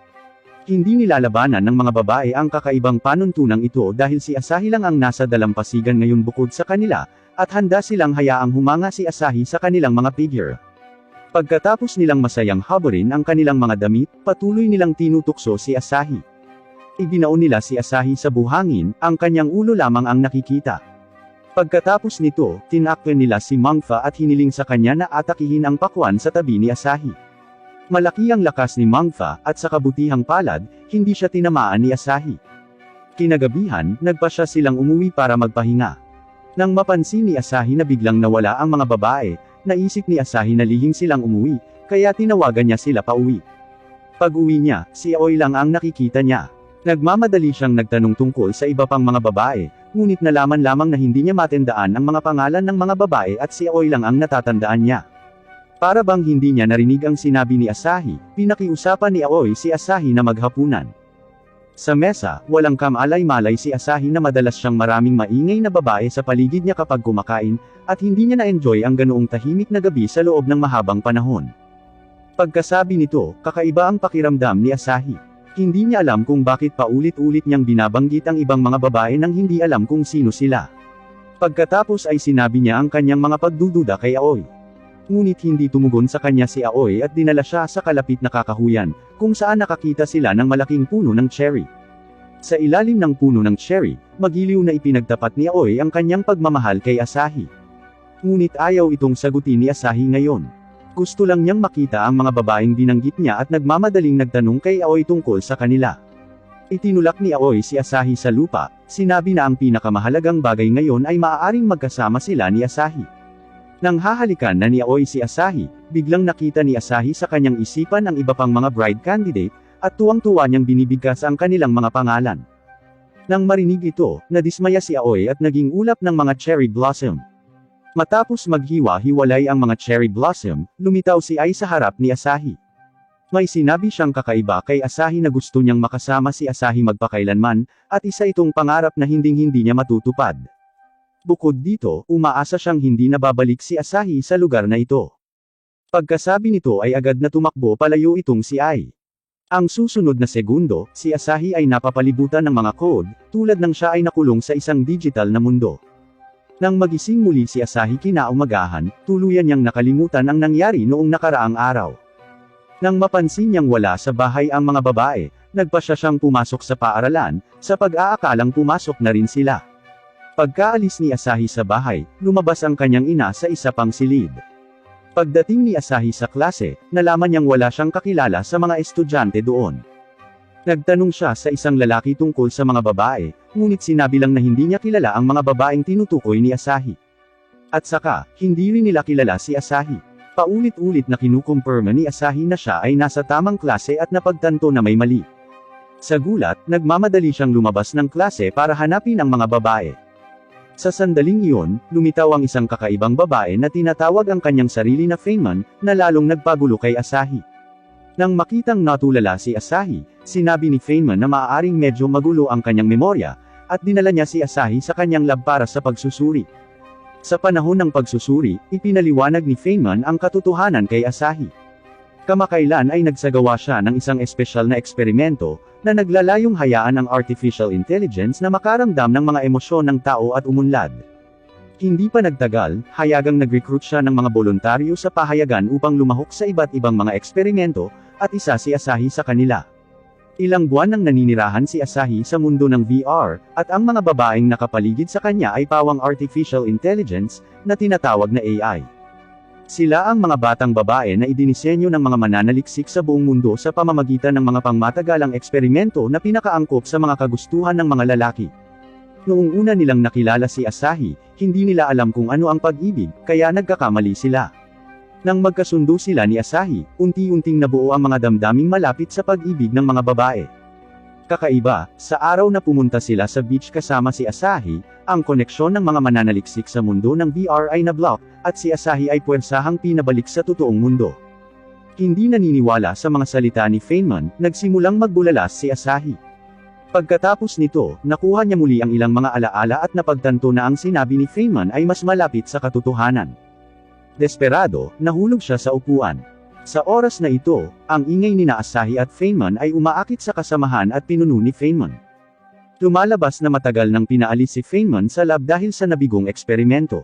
Hindi nilalabanan ng mga babae ang kakaibang panuntunang ito dahil si Asahi lang ang nasa dalampasigan ngayon bukod sa kanila, at handa silang hayaang humanga si Asahi sa kanilang mga figure. Pagkatapos nilang masayang haburin ang kanilang mga damit, patuloy nilang tinutukso si Asahi. Ibinaon nila si Asahi sa buhangin, ang kanyang ulo lamang ang nakikita. Pagkatapos nito, tinakpan nila si Mangfa at hiniling sa kanya na atakihin ang pakwan sa tabi ni Asahi. Malaki ang lakas ni Mangfa, at sa kabutihang palad, hindi siya tinamaan ni Asahi. Kinagabihan, nagpa siya silang umuwi para magpahinga. Nang mapansin ni Asahi na biglang nawala ang mga babae, naisip ni Asahi na lihim silang umuwi, kaya tinawagan niya sila pauwi. Pag-uwi niya, si Aoi lang ang nakikita niya. Nagmamadali siyang nagtanong tungkol sa iba pang mga babae, ngunit nalaman lamang na hindi niya matandaan ang mga pangalan ng mga babae at si Aoi lang ang natatandaan niya. Para bang hindi niya narinig ang sinabi ni Asahi, pinakiusapan ni Aoi si Asahi na maghapunan. Sa mesa, walang kamalay-malay si Asahi na madalas siyang maraming maingay na babae sa paligid niya kapag kumakain, at hindi niya na-enjoy ang ganoong tahimik na gabi sa loob ng mahabang panahon. Pagkasabi nito, kakaiba ang pakiramdam ni Asahi. Hindi niya alam kung bakit paulit-ulit niyang binabanggit ang ibang mga babae nang hindi alam kung sino sila. Pagkatapos ay sinabi niya ang kanyang mga pagdududa kay Aoi. Ngunit hindi tumugon sa kanya si Aoi at dinala siya sa kalapit na kakahuyan, kung saan nakakita sila ng malaking puno ng cherry. Sa ilalim ng puno ng cherry, magiliw na ipinagtapat ni Aoi ang kanyang pagmamahal kay Asahi. Ngunit ayaw itong sagutin ni Asahi ngayon. Gusto lang niyang makita ang mga babaeng binanggit niya at nagmamadaling nagtanong kay Aoi tungkol sa kanila. Itinulak ni Aoi si Asahi sa lupa, sinabi na ang pinakamahalagang bagay ngayon ay maaaring magkasama sila ni Asahi. Nang hahalikan na ni Aoi si Asahi, biglang nakita ni Asahi sa kanyang isipan ang iba pang mga bride candidate, at tuwang-tuwa niyang binibigkas ang kanilang mga pangalan. Nang marinig ito, nadismaya si Aoi at naging ulap ng mga cherry blossom. Matapos maghiwa-hiwalay ang mga cherry blossom, lumitaw si Ai sa harap ni Asahi. May sinabi siyang kakaiba kay Asahi na gusto niyang makasama si Asahi magpakailanman, at isa itong pangarap na hinding-hindi niya matutupad. Bukod dito, umaasa siyang hindi nababalik si Asahi sa lugar na ito. Pagkasabi nito ay agad na tumakbo palayo itong si Ai. Ang susunod na segundo, si Asahi ay napapalibutan ng mga code, tulad ng siya ay nakulong sa isang digital na mundo. Nang magising muli si Asahi kinaumagahan, tuluyan niyang nakalimutan ang nangyari noong nakaraang araw. Nang mapansin niyang wala sa bahay ang mga babae, nagpasya siyang pumasok sa paaralan, sa pag-aakalang pumasok na rin sila. Pagkaalis ni Asahi sa bahay, lumabas ang kanyang ina sa isa pang silid. Pagdating ni Asahi sa klase, nalaman niyang wala siyang kakilala sa mga estudyante doon. Nagtanong siya sa isang lalaki tungkol sa mga babae, ngunit sinabi lang na hindi niya kilala ang mga babaeng tinutukoy ni Asahi. At saka, hindi rin nila kilala si Asahi. Paulit-ulit na kinukumpirma ni Asahi na siya ay nasa tamang klase at napagtanto na may mali. Sa gulat, nagmamadali siyang lumabas ng klase para hanapin ang mga babae. Sa sandaling iyon, lumitaw ang isang kakaibang babae na tinatawag ang kanyang sarili na Feynman, na lalong nagpagulo kay Asahi. Nang makitang natulala si Asahi, sinabi ni Feynman na maaaring medyo magulo ang kanyang memorya, at dinala niya si Asahi sa kanyang lab para sa pagsusuri. Sa panahon ng pagsusuri, ipinaliwanag ni Feynman ang katotohanan kay Asahi. Kamakailan ay nagsagawa siya ng isang espesyal na eksperimento, na naglalayong hayaan ang artificial intelligence na makaramdam ng mga emosyon ng tao at umunlad. Hindi pa nagtagal, hayagang nag-recruit siya ng mga boluntaryo sa pahayagan upang lumahok sa iba't ibang mga eksperimento, at isa si Asahi sa kanila. Ilang buwan nang naninirahan si Asahi sa mundo ng VR, at ang mga babaeng nakapaligid sa kanya ay pawang artificial intelligence, na tinatawag na AI. Sila ang mga batang babae na idinisenyo ng mga mananaliksik sa buong mundo sa pamamagitan ng mga pangmatagalang eksperimento na pinakaangkop sa mga kagustuhan ng mga lalaki. Noong una nilang nakilala si Asahi, hindi nila alam kung ano ang pag-ibig, kaya nagkakamali sila. Nang magkasundo sila ni Asahi, unti-unting nabuo ang mga damdaming malapit sa pag-ibig ng mga babae. Kakaiba, sa araw na pumunta sila sa beach kasama si Asahi, ang koneksyon ng mga mananaliksik sa mundo ng VR ay na-block, at si Asahi ay puwersahang pinabalik sa totoong mundo. Hindi naniniwala sa mga salita ni Feynman, nagsimulang magbulalas si Asahi. Pagkatapos nito, nakuha niya muli ang ilang mga alaala at napagtanto na ang sinabi ni Feynman ay mas malapit sa katotohanan. Desperado, nahulog siya sa upuan. Sa oras na ito, ang ingay ni Asahi at Feynman ay umaakit sa kasamahan at pinuno ni Feynman. Lumalabas na matagal nang pinaalis si Feynman sa lab dahil sa nabigong eksperimento.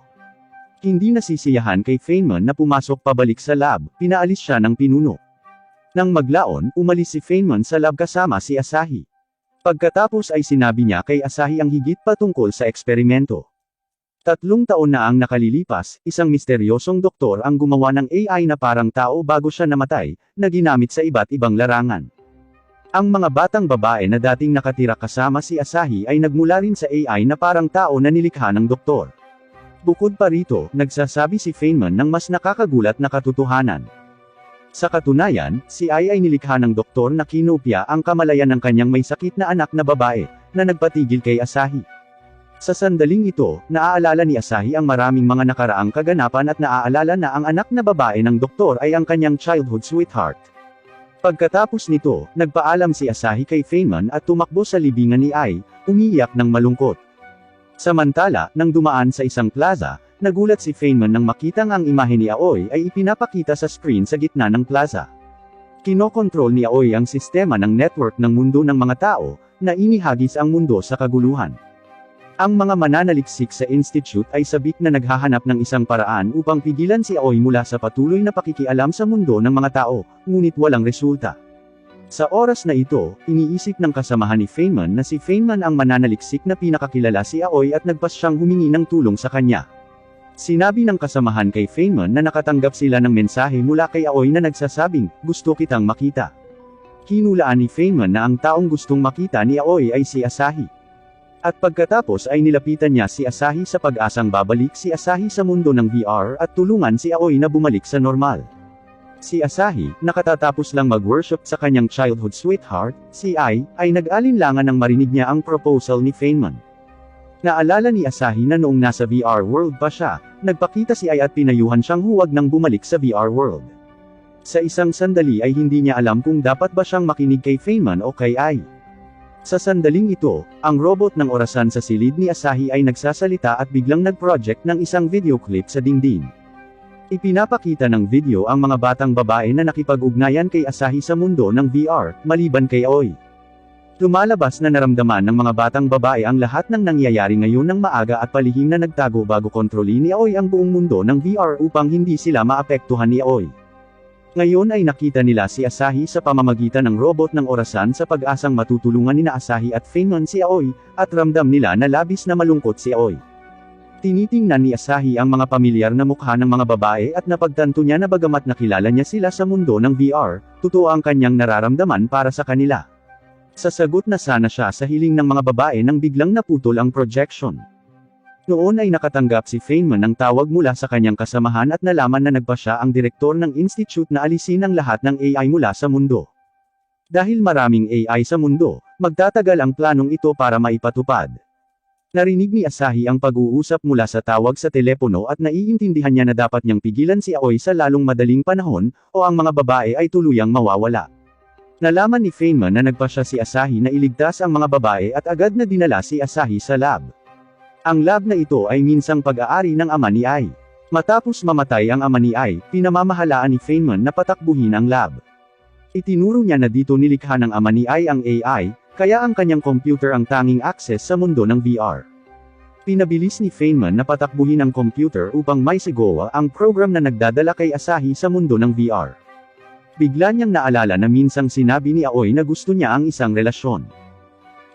Hindi nasisiyahan kay Feynman na pumasok pabalik sa lab, pinaalis siya ng pinuno. Nang maglaon, umalis si Feynman sa lab kasama si Asahi. Pagkatapos ay sinabi niya kay Asahi ang higit pa tungkol sa eksperimento. 3 taon na ang nakalilipas, isang misteryosong doktor ang gumawa ng AI na parang tao bago siya namatay, na ginamit sa iba't ibang larangan. Ang mga batang babae na dating nakatira kasama si Asahi ay nagmula rin sa AI na parang tao na nilikha ng doktor. Bukod pa rito, nagsasabi si Feynman ng mas nakakagulat na katotohanan. Sa katunayan, si AI ay nilikha ng doktor na kinopya ang kamalayan ng kanyang may sakit na anak na babae, na nagpatigil kay Asahi. Sa sandaling ito, naaalala ni Asahi ang maraming mga nakaraang kaganapan at naaalala na ang anak na babae ng doktor ay ang kanyang childhood sweetheart. Pagkatapos nito, nagpaalam si Asahi kay Feynman at tumakbo sa libingan ni Ai, umiiyak ng malungkot. Samantala, nang dumaan sa isang plaza, nagulat si Feynman nang makitang ang imahe ni Aoi ay ipinapakita sa screen sa gitna ng plaza. Kinokontrol ni Aoi ang sistema ng network ng mundo ng mga tao, na inihagis ang mundo sa kaguluhan. Ang mga mananaliksik sa institute ay sabik na naghahanap ng isang paraan upang pigilan si Aoi mula sa patuloy na pakikialam sa mundo ng mga tao, ngunit walang resulta. Sa oras na ito, iniisip ng kasamahan ni Feynman na si Feynman ang mananaliksik na pinakakilala si Aoi at nagpas siyang humingi ng tulong sa kanya. Sinabi ng kasamahan kay Feynman na nakatanggap sila ng mensahe mula kay Aoi na nagsasabing, "Gusto kitang makita." Hinulaan ni Feynman na ang taong gustong makita ni Aoi ay si Asahi. At pagkatapos ay nilapitan niya si Asahi sa pag-asang babalik si Asahi sa mundo ng VR at tulungan si Aoi na bumalik sa normal. Si Asahi, nakatatapos lang mag-worship sa kanyang childhood sweetheart, si Ai, ay nag-alinlangan nang marinig niya ang proposal ni Feynman. Naalala ni Asahi na noong nasa VR world pa siya, nagpakita si Ai at pinayuhan siyang huwag nang bumalik sa VR world. Sa isang sandali ay hindi niya alam kung dapat ba siyang makinig kay Feynman o kay Ai. Sa sandaling ito, ang robot ng orasan sa silid ni Asahi ay nagsasalita at biglang nag-project ng isang video clip sa dingding. Ipinapakita ng video ang mga batang babae na nakipag-ugnayan kay Asahi sa mundo ng VR, maliban kay Aoi. Lumalabas na naramdaman ng mga batang babae ang lahat ng nangyayari ngayon ng maaga at palihim na nagtago bago kontrolin ni Aoi ang buong mundo ng VR upang hindi sila maapektuhan ni Aoi. Ngayon ay nakita nila si Asahi sa pamamagitan ng robot ng orasan sa pag-asang matutulungan nina Asahi at Feynman si Aoi, at ramdam nila na labis na malungkot si Aoi. Tinitingnan ni Asahi ang mga pamilyar na mukha ng mga babae at napagtanto niya na bagamat nakilala niya sila sa mundo ng VR, totoo ang kanyang nararamdaman para sa kanila. Sasagot na sana siya sa hiling ng mga babae nang biglang naputol ang projection. Noon ay nakatanggap si Feynman ng tawag mula sa kanyang kasamahan at nalaman na nagpa siya ang direktor ng institute na alisin ang lahat ng AI mula sa mundo. Dahil maraming AI sa mundo, magtatagal ang planong ito para maipatupad. Narinig ni Asahi ang pag-uusap mula sa tawag sa telepono at naiintindihan niya na dapat niyang pigilan si Aoi sa lalong madaling panahon, o ang mga babae ay tuluyang mawawala. Nalaman ni Feynman na nagpa siya si Asahi na iligtas ang mga babae at agad na dinala si Asahi sa lab. Ang lab na ito ay minsang pag-aari ng ama ni Ai. Matapos mamatay ang ama ni Ai, pinamamahalaan ni Feynman na patakbuhin ang lab. Itinuro niya na dito nilikha ng ama ni Ai ang AI, kaya ang kanyang computer ang tanging access sa mundo ng VR. Pinabilis ni Feynman na patakbuhin ang computer upang maisigawa ang program na nagdadala kay Asahi sa mundo ng VR. Bigla niyang naalala na minsang sinabi ni Aoi na gusto niya ang isang relasyon.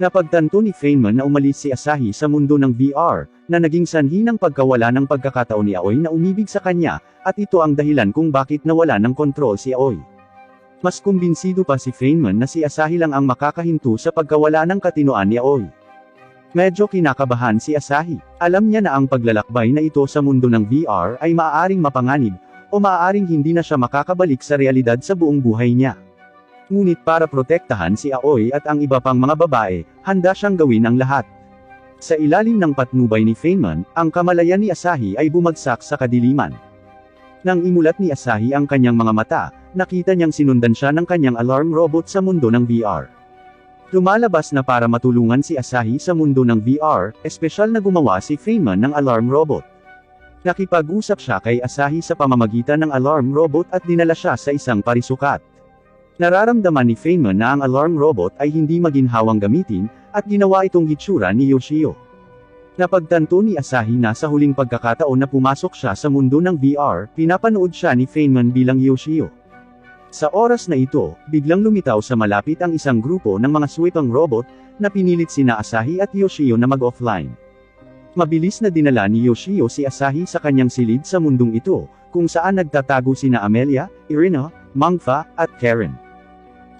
Napagtanto ni Feynman na umalis si Asahi sa mundo ng VR, na naging sanhi ng pagkawala ng pagkakataon ni Aoi na umibig sa kanya, at ito ang dahilan kung bakit nawala ng kontrol si Aoi. Mas kumbinsido pa si Feynman na si Asahi lang ang makakahinto sa pagkawala ng katinoan ni Aoi. Medyo kinakabahan si Asahi. Alam niya na ang paglalakbay na ito sa mundo ng VR ay maaaring mapanganib, o maaaring hindi na siya makakabalik sa realidad sa buong buhay niya. Ngunit para protektahan si Aoi at ang iba pang mga babae, handa siyang gawin ang lahat. Sa ilalim ng patnubay ni Feynman, ang kamalayan ni Asahi ay bumagsak sa kadiliman. Nang imulat ni Asahi ang kanyang mga mata, nakita niyang sinundan siya ng kanyang alarm robot sa mundo ng VR. Lumalabas na para matulungan si Asahi sa mundo ng VR, espesyal na gumawa si Feynman ng alarm robot. Nakipag-usap siya kay Asahi sa pamamagitan ng alarm robot at dinala siya sa isang parisukat. Nararamdaman ni Feynman na ang alarm robot ay hindi maginhawang gamitin, at ginawa itong hitsura ni Yoshio. Napagtanto ni Asahi na sa huling pagkakataon na pumasok siya sa mundo ng VR, pinapanood siya ni Feynman bilang Yoshio. Sa oras na ito, biglang lumitaw sa malapit ang isang grupo ng mga swipang robot, na pinilit sina Asahi at Yoshio na mag-offline. Mabilis na dinala ni Yoshio si Asahi sa kanyang silid sa mundong ito, kung saan nagtatago sina Amelia, Irina, Mangfa, at Karen.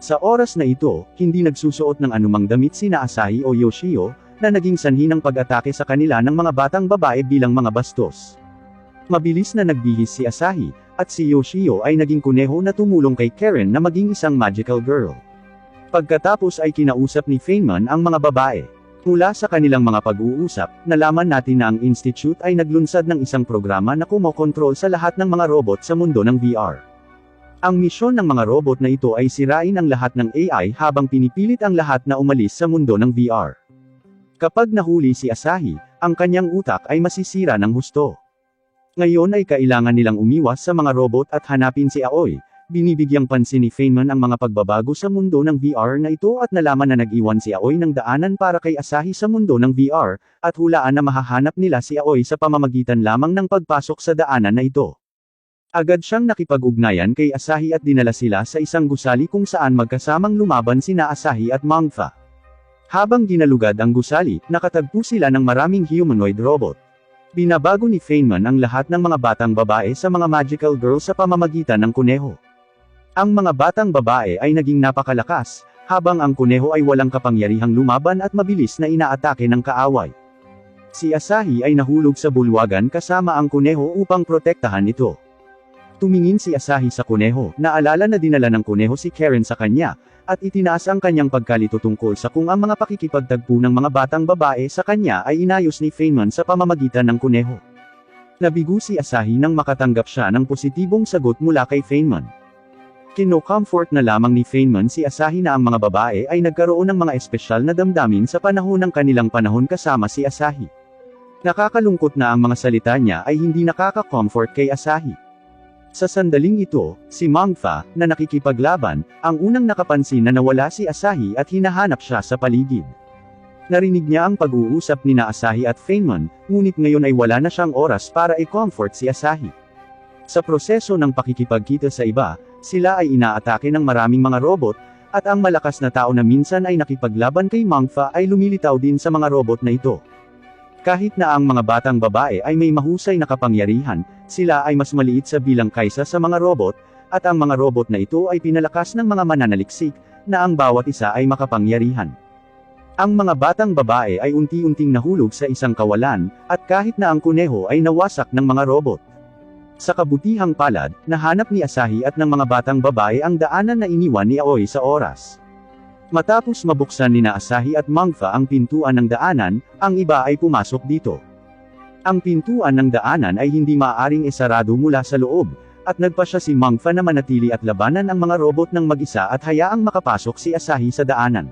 Sa oras na ito, hindi nagsusuot ng anumang damit sina Asahi o Yoshio, na naging sanhi ng pag-atake sa kanila ng mga batang babae bilang mga bastos. Mabilis na nagbihis si Asahi, at si Yoshio ay naging kuneho na tumulong kay Karen na maging isang magical girl. Pagkatapos ay kinausap ni Feynman ang mga babae. Mula sa kanilang mga pag-uusap, nalaman natin na ang Institute ay naglunsad ng isang programa na kumokontrol sa lahat ng mga robot sa mundo ng VR. Ang misyon ng mga robot na ito ay sirain ang lahat ng AI habang pinipilit ang lahat na umalis sa mundo ng VR. Kapag nahuli si Asahi, ang kanyang utak ay masisira ng husto. Ngayon ay kailangan nilang umiwas sa mga robot at hanapin si Aoi. Binibigyang pansin ni Feynman ang mga pagbabago sa mundo ng VR na ito at nalaman na nag-iwan si Aoi ng daanan para kay Asahi sa mundo ng VR, at hulaan na mahahanap nila si Aoi sa pamamagitan lamang ng pagpasok sa daanan na ito. Agad siyang nakipag-ugnayan kay Asahi at dinala sila sa isang gusali kung saan magkasamang lumaban sina Asahi at Mangfa. Habang ginalugad ang gusali, nakatagpo sila ng maraming humanoid robot. Binabago ni Feynman ang lahat ng mga batang babae sa mga magical girls sa pamamagitan ng kuneho. Ang mga batang babae ay naging napakalakas, habang ang kuneho ay walang kapangyarihang lumaban at mabilis na inaatake ng kaaway. Si Asahi ay nahulog sa bulwagan kasama ang kuneho upang protektahan ito. Tumingin si Asahi sa kuneho, naalala na dinala ng kuneho si Karen sa kanya, at itinaas ang kanyang pagkalito tungkol sa kung ang mga pakikipagtagpo ng mga batang babae sa kanya ay inayos ni Feynman sa pamamagitan ng kuneho. Nabigo si Asahi nang makatanggap siya ng positibong sagot mula kay Feynman. Kino-comfort na lamang ni Feynman si Asahi na ang mga babae ay nagkaroon ng mga espesyal na damdamin sa panahon ng kanilang panahon kasama si Asahi. Nakakalungkot na ang mga salita niya ay hindi nakaka-comfort kay Asahi. Sa sandaling ito, si Mangfa, na nakikipaglaban, ang unang nakapansin na nawala si Asahi at hinahanap siya sa paligid. Narinig niya ang pag-uusap ni Asahi at Feynman, ngunit ngayon ay wala na siyang oras para i-comfort si Asahi. Sa proseso ng pakikipagkita sa iba, sila ay inaatake ng maraming mga robot, at ang malakas na tao na minsan ay nakipaglaban kay Mangfa ay lumilitaw din sa mga robot na ito. Kahit na ang mga batang babae ay may mahusay na kapangyarihan, sila ay mas maliit sa bilang kaysa sa mga robot, at ang mga robot na ito ay pinalakas ng mga mananaliksik, na ang bawat isa ay makapangyarihan. Ang mga batang babae ay unti-unting nahulog sa isang kawalan, at kahit na ang kuneho ay nawasak ng mga robot. Sa kabutihang palad, nahanap ni Asahi at ng mga batang babae ang daanan na iniwan ni Aoi sa oras. Matapos mabuksan ni Asahi at Mangfa ang pintuan ng daanan, ang iba ay pumasok dito. Ang pintuan ng daanan ay hindi maaaring isarado mula sa loob, at nagpasya si Mangfa na manatili at labanan ang mga robot ng mag-isa at hayaang makapasok si Asahi sa daanan.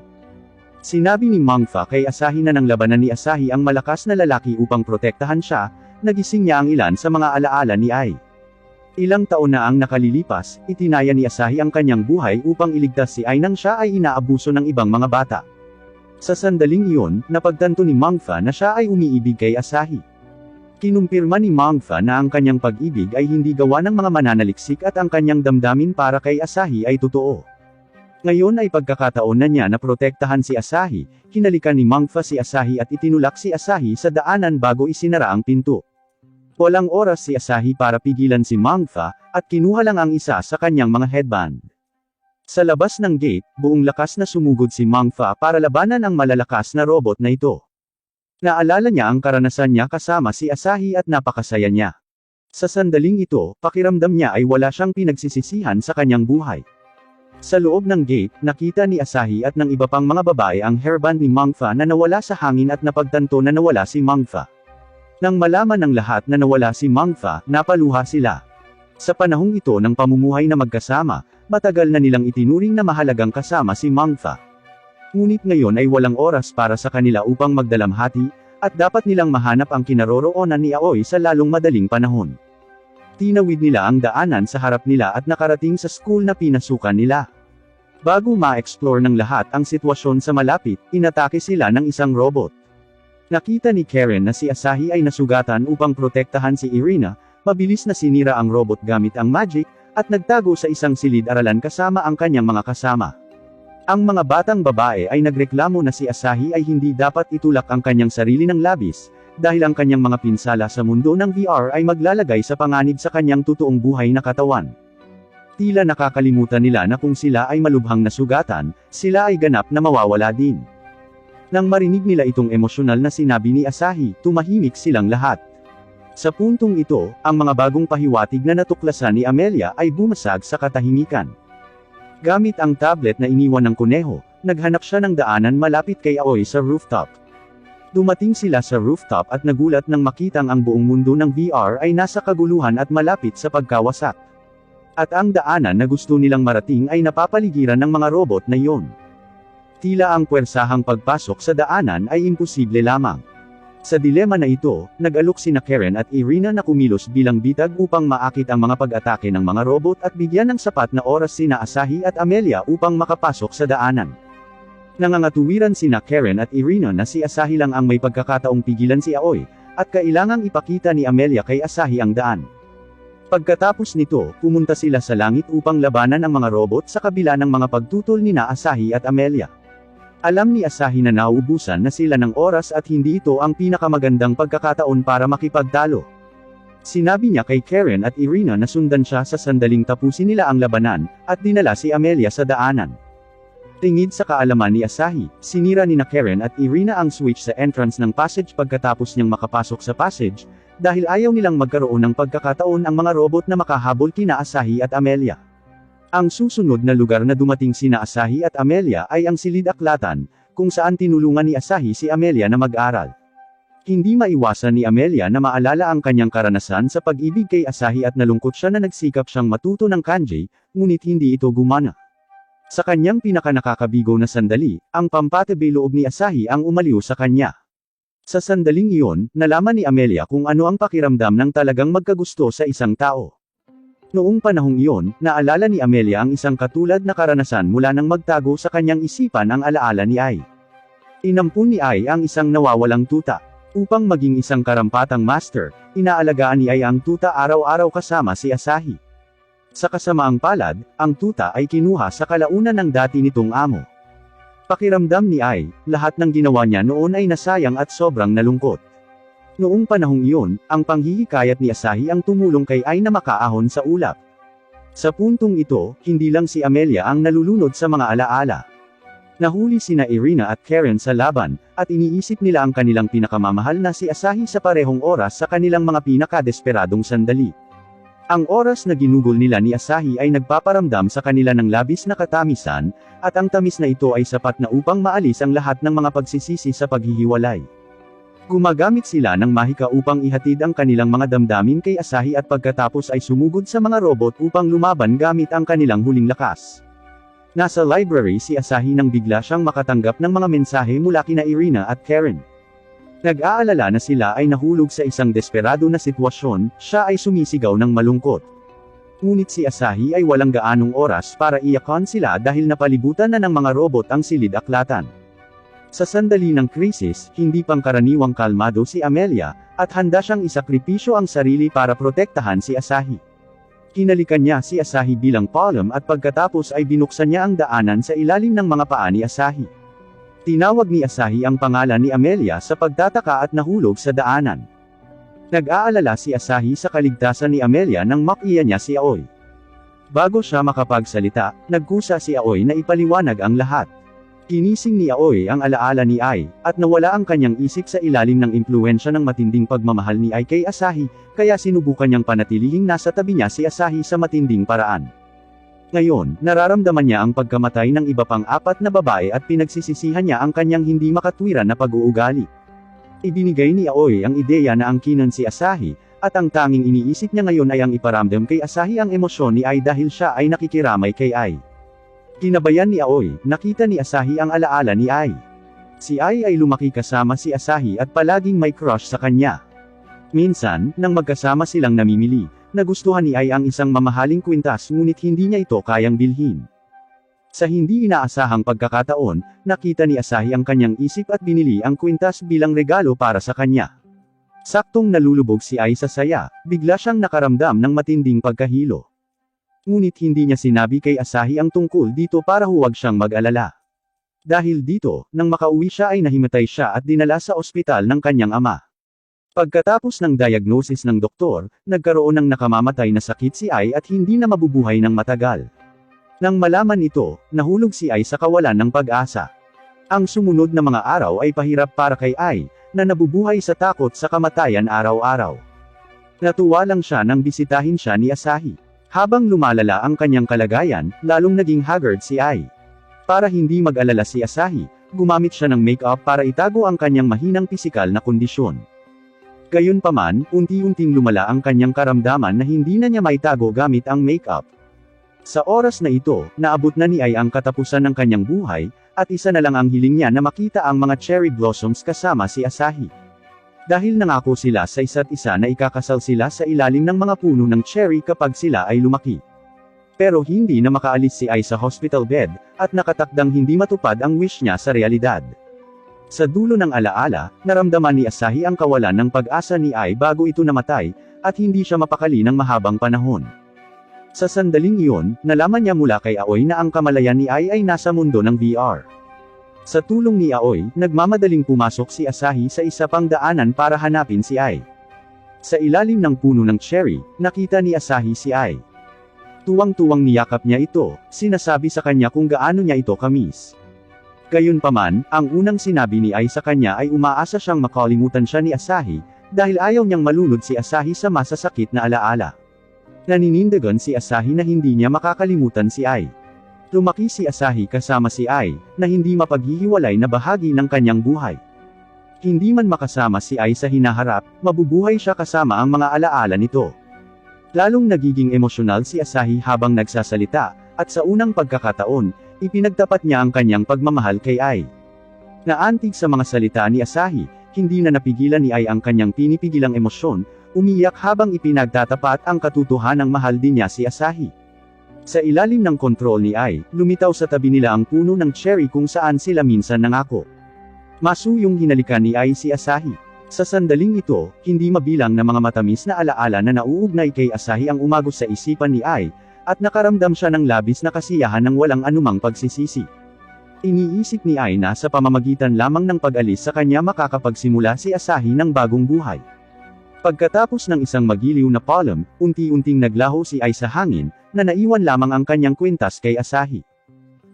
Sinabi ni Mangfa kay Asahi na nang labanan ni Asahi ang malakas na lalaki upang protektahan siya, nagising niya ang ilan sa mga alaala ni Ai. Ilang taon na ang nakalilipas, itinaya ni Asahi ang kanyang buhay upang iligtas si Ai nang siya ay inaabuso ng ibang mga bata. Sa sandaling iyon, napagtanto ni Mangfa na siya ay umiibig kay Asahi. Kinumpirma ni Mangfa na ang kanyang pag-ibig ay hindi gawa ng mga mananaliksik at ang kanyang damdamin para kay Asahi ay totoo. Ngayon ay pagkakataon na niya na protektahan si Asahi, hinalikan ni Mangfa si Asahi at itinulak si Asahi sa daanan bago isinara ang pinto. Walang oras si Asahi para pigilan si Mangfa, at kinuha lang ang isa sa kanyang mga headband. Sa labas ng gate, buong lakas na sumugod si Mangfa para labanan ang malalakas na robot na ito. Naalala niya ang karanasan niya kasama si Asahi at napakasaya niya. Sa sandaling ito, pakiramdam niya ay wala siyang pinagsisisihan sa kanyang buhay. Sa loob ng gate, nakita ni Asahi at ng iba pang mga babae ang hairband ni Mangfa na nawala sa hangin at napagtanto na nawala si Mangfa. Nang malaman ng lahat na nawala si Mangfa, napaluha sila. Sa panahong ito ng pamumuhay na magkasama, matagal na nilang itinuring na mahalagang kasama si Mangfa. Ngunit ngayon ay walang oras para sa kanila upang magdalamhati, at dapat nilang mahanap ang kinaroroonan ni Aoi sa lalong madaling panahon. Tinawid nila ang daanan sa harap nila at nakarating sa school na pinasukan nila. Bago ma-explore ng lahat ang sitwasyon sa malapit, inatake sila ng isang robot. Nakita ni Karen na si Asahi ay nasugatan upang protektahan si Irina, mabilis na sinira ang robot gamit ang magic, at nagtago sa isang silid-aralan kasama ang kanyang mga kasama. Ang mga batang babae ay nagreklamo na si Asahi ay hindi dapat itulak ang kanyang sarili ng labis, dahil ang kanyang mga pinsala sa mundo ng VR ay maglalagay sa panganib sa kanyang totoong buhay na katawan. Tila nakakalimutan nila na kung sila ay malubhang nasugatan, sila ay ganap na mawawala din. Nang marinig nila itong emosyonal na sinabi ni Asahi, tumahimik silang lahat. Sa puntong ito, ang mga bagong pahiwatig na natuklasan ni Amelia ay bumasag sa katahimikan. Gamit ang tablet na iniwan ng kuneho, naghanap siya ng daanan malapit kay Aoi sa rooftop. Dumating sila sa rooftop at nagulat nang makitang ang buong mundo ng VR ay nasa kaguluhan at malapit sa pagkawasak. At ang daanan na gusto nilang marating ay napapaligiran ng mga robot na iyon. Tila ang puwersahang pagpasok sa daanan ay imposible lamang. Sa dilema na ito, nag-alok sina Karen at Irina na kumilos bilang bitag upang maakit ang mga pag-atake ng mga robot at bigyan ng sapat na oras sina Asahi at Amelia upang makapasok sa daanan. Nangangatuwiran sina Karen at Irina na si Asahi lang ang may pagkakataong pigilan si Aoi, at kailangang ipakita ni Amelia kay Asahi ang daan. Pagkatapos nito, pumunta sila sa langit upang labanan ang mga robot sa kabila ng mga pagtutol ni Asahi at Amelia. Alam ni Asahi na nauubusan na sila ng oras at hindi ito ang pinakamagandang pagkakataon para makipagtalo. Sinabi niya kay Karen at Irina na sundan siya sa sandaling tapusin nila ang labanan, at dinala si Amelia sa daanan. Tingid sa kaalaman ni Asahi, sinira ni Karen at Irina ang switch sa entrance ng passage pagkatapos niyang makapasok sa passage, dahil ayaw nilang magkaroon ng pagkakataon ang mga robot na makahabol kina Asahi at Amelia. Ang susunod na lugar na dumating sina Asahi at Amelia ay ang silid-aklatan, kung saan tinulungan ni Asahi si Amelia na mag-aral. Hindi maiwasan ni Amelia na maalala ang kanyang karanasan sa pag-ibig kay Asahi at nalungkot siya na nagsikap siyang matuto ng kanji, ngunit hindi ito gumana. Sa kanyang pinakanakakabigo na sandali, ang pampatabi loob ni Asahi ang umaliw sa kanya. Sa sandaling iyon, nalaman ni Amelia kung ano ang pakiramdam ng talagang magkagusto sa isang tao. Noong panahong iyon, naalala ni Amelia ang isang katulad na karanasan mula nang magtago sa kanyang isipan ang alaala ni Ai. Inampun ni Ai ang isang nawawalang tuta. Upang maging isang karampatang master, inaalagaan ni Ai ang tuta araw-araw kasama si Asahi. Sa kasamaang palad, ang tuta ay kinuha sa kalaunan ng dati nitong amo. Pakiramdam ni Ai, lahat ng ginawa niya noon ay nasayang at sobrang nalungkot. Noong panahong iyon, ang panghihikayat ni Asahi ang tumulong kay Ai na makaahon sa ulap. Sa puntong ito, hindi lang si Amelia ang nalulunod sa mga alaala. Nahuli sina Irina at Karen sa laban, at iniisip nila ang kanilang pinakamamahal na si Asahi sa parehong oras sa kanilang mga pinakadesperadong sandali. Ang oras na ginugol nila ni Asahi ay nagpaparamdam sa kanila ng labis na katamisan, at ang tamis na ito ay sapat na upang maalis ang lahat ng mga pagsisisi sa paghihiwalay. Gumagamit sila ng mahika upang ihatid ang kanilang mga damdamin kay Asahi at pagkatapos ay sumugod sa mga robot upang lumaban gamit ang kanilang huling lakas. Nasa library si Asahi nang bigla siyang makatanggap ng mga mensahe mula kina Irina at Karen. Nag-aalala na sila ay nahulog sa isang desperado na sitwasyon, siya ay sumisigaw ng malungkot. Ngunit si Asahi ay walang gaanong oras para iyakan sila dahil napalibutan na ng mga robot ang silid-aklatan. Sa sandali ng krisis, hindi pangkaraniwang kalmado si Amelia, at handa siyang isakripisyo ang sarili para protektahan si Asahi. Kinalikan niya si Asahi bilang palm at pagkatapos ay binuksan niya ang daanan sa ilalim ng mga paa ni Asahi. Tinawag ni Asahi ang pangalan ni Amelia sa pagtataka at nahulog sa daanan. Nag-aalala si Asahi sa kaligtasan ni Amelia nang makiya niya si Aoi. Bago siya makapagsalita, nagkusa si Aoi na ipaliwanag ang lahat. Ginising ni Aoi ang alaala ni Ai, at nawala ang kanyang isip sa ilalim ng impluwensya ng matinding pagmamahal ni Ai kay Asahi, kaya sinubukan niyang panatilihing nasa tabi niya si Asahi sa matinding paraan. Ngayon, nararamdaman niya ang pagkamatay ng iba pang 4 na babae at pinagsisisihan niya ang kanyang hindi makatwiran na pag-uugali. Ibinigay ni Aoi ang ideya na angkinan si Asahi, at ang tanging iniisip niya ngayon ay ang iparamdam kay Asahi ang emosyon ni Ai dahil siya ay nakikiramay kay Ai. Kinabayan ni Aoi, nakita ni Asahi ang alaala ni Ai. Si Ai ay lumaki kasama si Asahi at palaging may crush sa kanya. Minsan, nang magkasama silang namimili, nagustuhan ni Ai ang isang mamahaling kwintas ngunit hindi niya ito kayang bilhin. Sa hindi inaasahang pagkakataon, nakita ni Asahi ang kanyang isip at binili ang kwintas bilang regalo para sa kanya. Saktong nalulubog si Ai sa saya, bigla siyang nakaramdam ng matinding pagkahilo. Ngunit hindi niya sinabi kay Asahi ang tungkol dito para huwag siyang mag-alala. Dahil dito, nang makauwi siya ay nahimatay siya at dinala sa ospital ng kanyang ama. Pagkatapos ng diagnosis ng doktor, nagkaroon ng nakamamatay na sakit si Ai at hindi na mabubuhay ng matagal. Nang malaman ito, nahulog si Ai sa kawalan ng pag-asa. Ang sumunod na mga araw ay pahirap para kay Ai, na nabubuhay sa takot sa kamatayan araw-araw. Natuwa lang siya nang bisitahin siya ni Asahi. Habang lumalala ang kanyang kalagayan, lalong naging haggard si Ai. Para hindi mag-alala si Asahi, gumamit siya ng make-up para itago ang kanyang mahinang pisikal na kondisyon. Gayunpaman, unti-unting lumala ang kanyang karamdaman na hindi na niya maitago gamit ang make-up. Sa oras na ito, naabot na ni Ai ang katapusan ng kanyang buhay, at isa na lang ang hiling niya na makita ang mga cherry blossoms kasama si Asahi. Dahil nangako sila sa isa't isa na ikakasal sila sa ilalim ng mga puno ng cherry kapag sila ay lumaki. Pero hindi na makaalis si Ai sa hospital bed, at nakatakdang hindi matupad ang wish niya sa realidad. Sa dulo ng alaala, naramdaman ni Asahi ang kawalan ng pag-asa ni Ai bago ito namatay, at hindi siya mapakali ng mahabang panahon. Sa sandaling iyon, nalaman niya mula kay Aoi na ang kamalayan ni Ai ay nasa mundo ng VR. Sa tulong ni Aoi, nagmamadaling pumasok si Asahi sa isa pang daanan para hanapin si Ai. Sa ilalim ng puno ng cherry, nakita ni Asahi si Ai. Tuwang-tuwang niyakap niya ito, sinasabi sa kanya kung gaano niya ito kamis. Gayunpaman, ang unang sinabi ni Ai sa kanya ay umaasa siyang makalimutan siya ni Asahi, dahil ayaw niyang malunod si Asahi sa masasakit na alaala. Naninindigan si Asahi na hindi niya makakalimutan si Ai. Lumaki si Asahi kasama si Ai, na hindi mapaghihiwalay na bahagi ng kanyang buhay. Hindi man makasama si Ai sa hinaharap, mabubuhay siya kasama ang mga alaala nito. Lalong nagiging emosyonal si Asahi habang nagsasalita, at sa unang pagkakataon, ipinagtapat niya ang kanyang pagmamahal kay Ai. Naantig sa mga salita ni Asahi, hindi na napigilan ni Ai ang kanyang pinipigilang emosyon, umiyak habang ipinagtatapat ang katotohanang mahal din niya si Asahi. Sa ilalim ng kontrol ni Ai, lumitaw sa tabi nila ang puno ng cherry kung saan sila minsan nangako. Masuyong hinalikan ni Ai si Asahi. Sa sandaling ito, hindi mabilang na mga matamis na alaala na nauugnay kay Asahi ang umagos sa isipan ni Ai, at nakaramdam siya ng labis na kasiyahan ng walang anumang pagsisisi. Iniisip ni Ai na sa pamamagitan lamang ng pag-alis sa kanya makakapagsimula si Asahi ng bagong buhay. Pagkatapos ng isang magiliw na palm, unti-unting naglaho si Ai sa hangin, na naiwan lamang ang kanyang kwintas kay Asahi.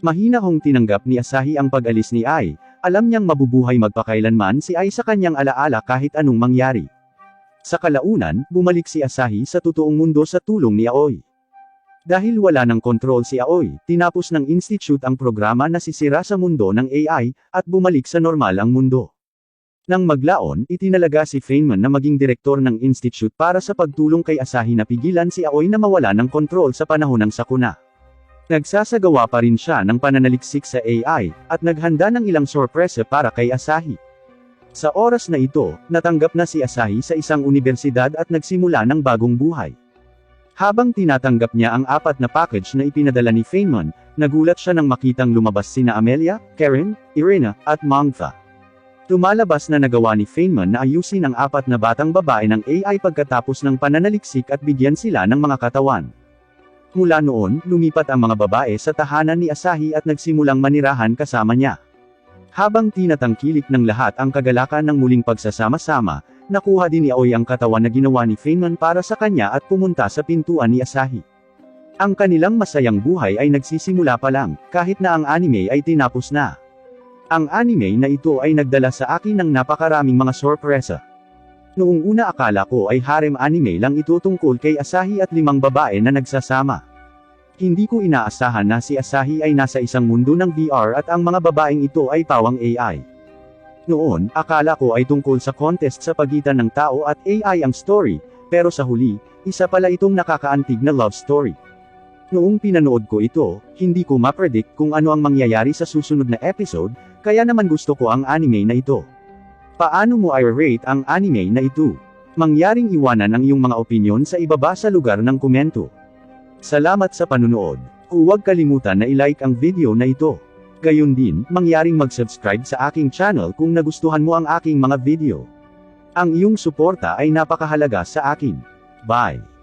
Mahinahong tinanggap ni Asahi ang pag-alis ni Ai, alam niyang mabubuhay magpakailanman si Ai sa kanyang alaala kahit anong mangyari. Sa kalaunan, bumalik si Asahi sa totoong mundo sa tulong ni Aoi. Dahil wala ng kontrol si Aoi, tinapos ng institute ang programa na sisira sa mundo ng AI, at bumalik sa normal ang mundo. Nang maglaon, itinalaga si Feynman na maging direktor ng institute para sa pagtulong kay Asahi na pigilan si Aoi na mawala ng kontrol sa panahon ng sakuna. Nagsasagawa pa rin siya ng pananaliksik sa AI, at naghanda ng ilang sorpresa para kay Asahi. Sa oras na ito, natanggap na si Asahi sa isang universidad at nagsimula ng bagong buhay. Habang tinatanggap niya ang 4 na package na ipinadala ni Feynman, nagulat siya nang makitang lumabas sina Amelia, Karen, Irina, at Mangfa. Tumalabas na nagawa ni Feynman na ayusin ang 4 na batang babae ng AI pagkatapos ng pananaliksik at bigyan sila ng mga katawan. Mula noon, lumipat ang mga babae sa tahanan ni Asahi at nagsimulang manirahan kasama niya. Habang tinatangkilik ng lahat ang kagalakan ng muling pagsasama-sama, nakuha din ni Aoi ang katawan na ginawa ni Feynman para sa kanya at pumunta sa pintuan ni Asahi. Ang kanilang masayang buhay ay nagsisimula pa lang, kahit na ang anime ay tinapos na. Ang anime na ito ay nagdala sa akin ng napakaraming mga sorpresa. Noong una akala ko ay harem anime lang ito tungkol kay Asahi at 5 babae na nagsasama. Hindi ko inaasahan na si Asahi ay nasa isang mundo ng VR at ang mga babaeng ito ay pawang AI. Noon, akala ko ay tungkol sa contest sa pagitan ng tao at AI ang story, pero sa huli, isa pala itong nakakaantig na love story. Noong pinanood ko ito, hindi ko ma-predict kung ano ang mangyayari sa susunod na episode, kaya naman gusto ko ang anime na ito. Paano mo i-rate ang anime na ito? Mangyaring iwanan ang iyong mga opinyon sa ibaba sa lugar ng komento. Salamat sa panunood. Huwag kalimutan na i-like ang video na ito. Gayon din, mangyaring mag-subscribe sa aking channel kung nagustuhan mo ang aking mga video. Ang iyong suporta ay napakahalaga sa akin. Bye!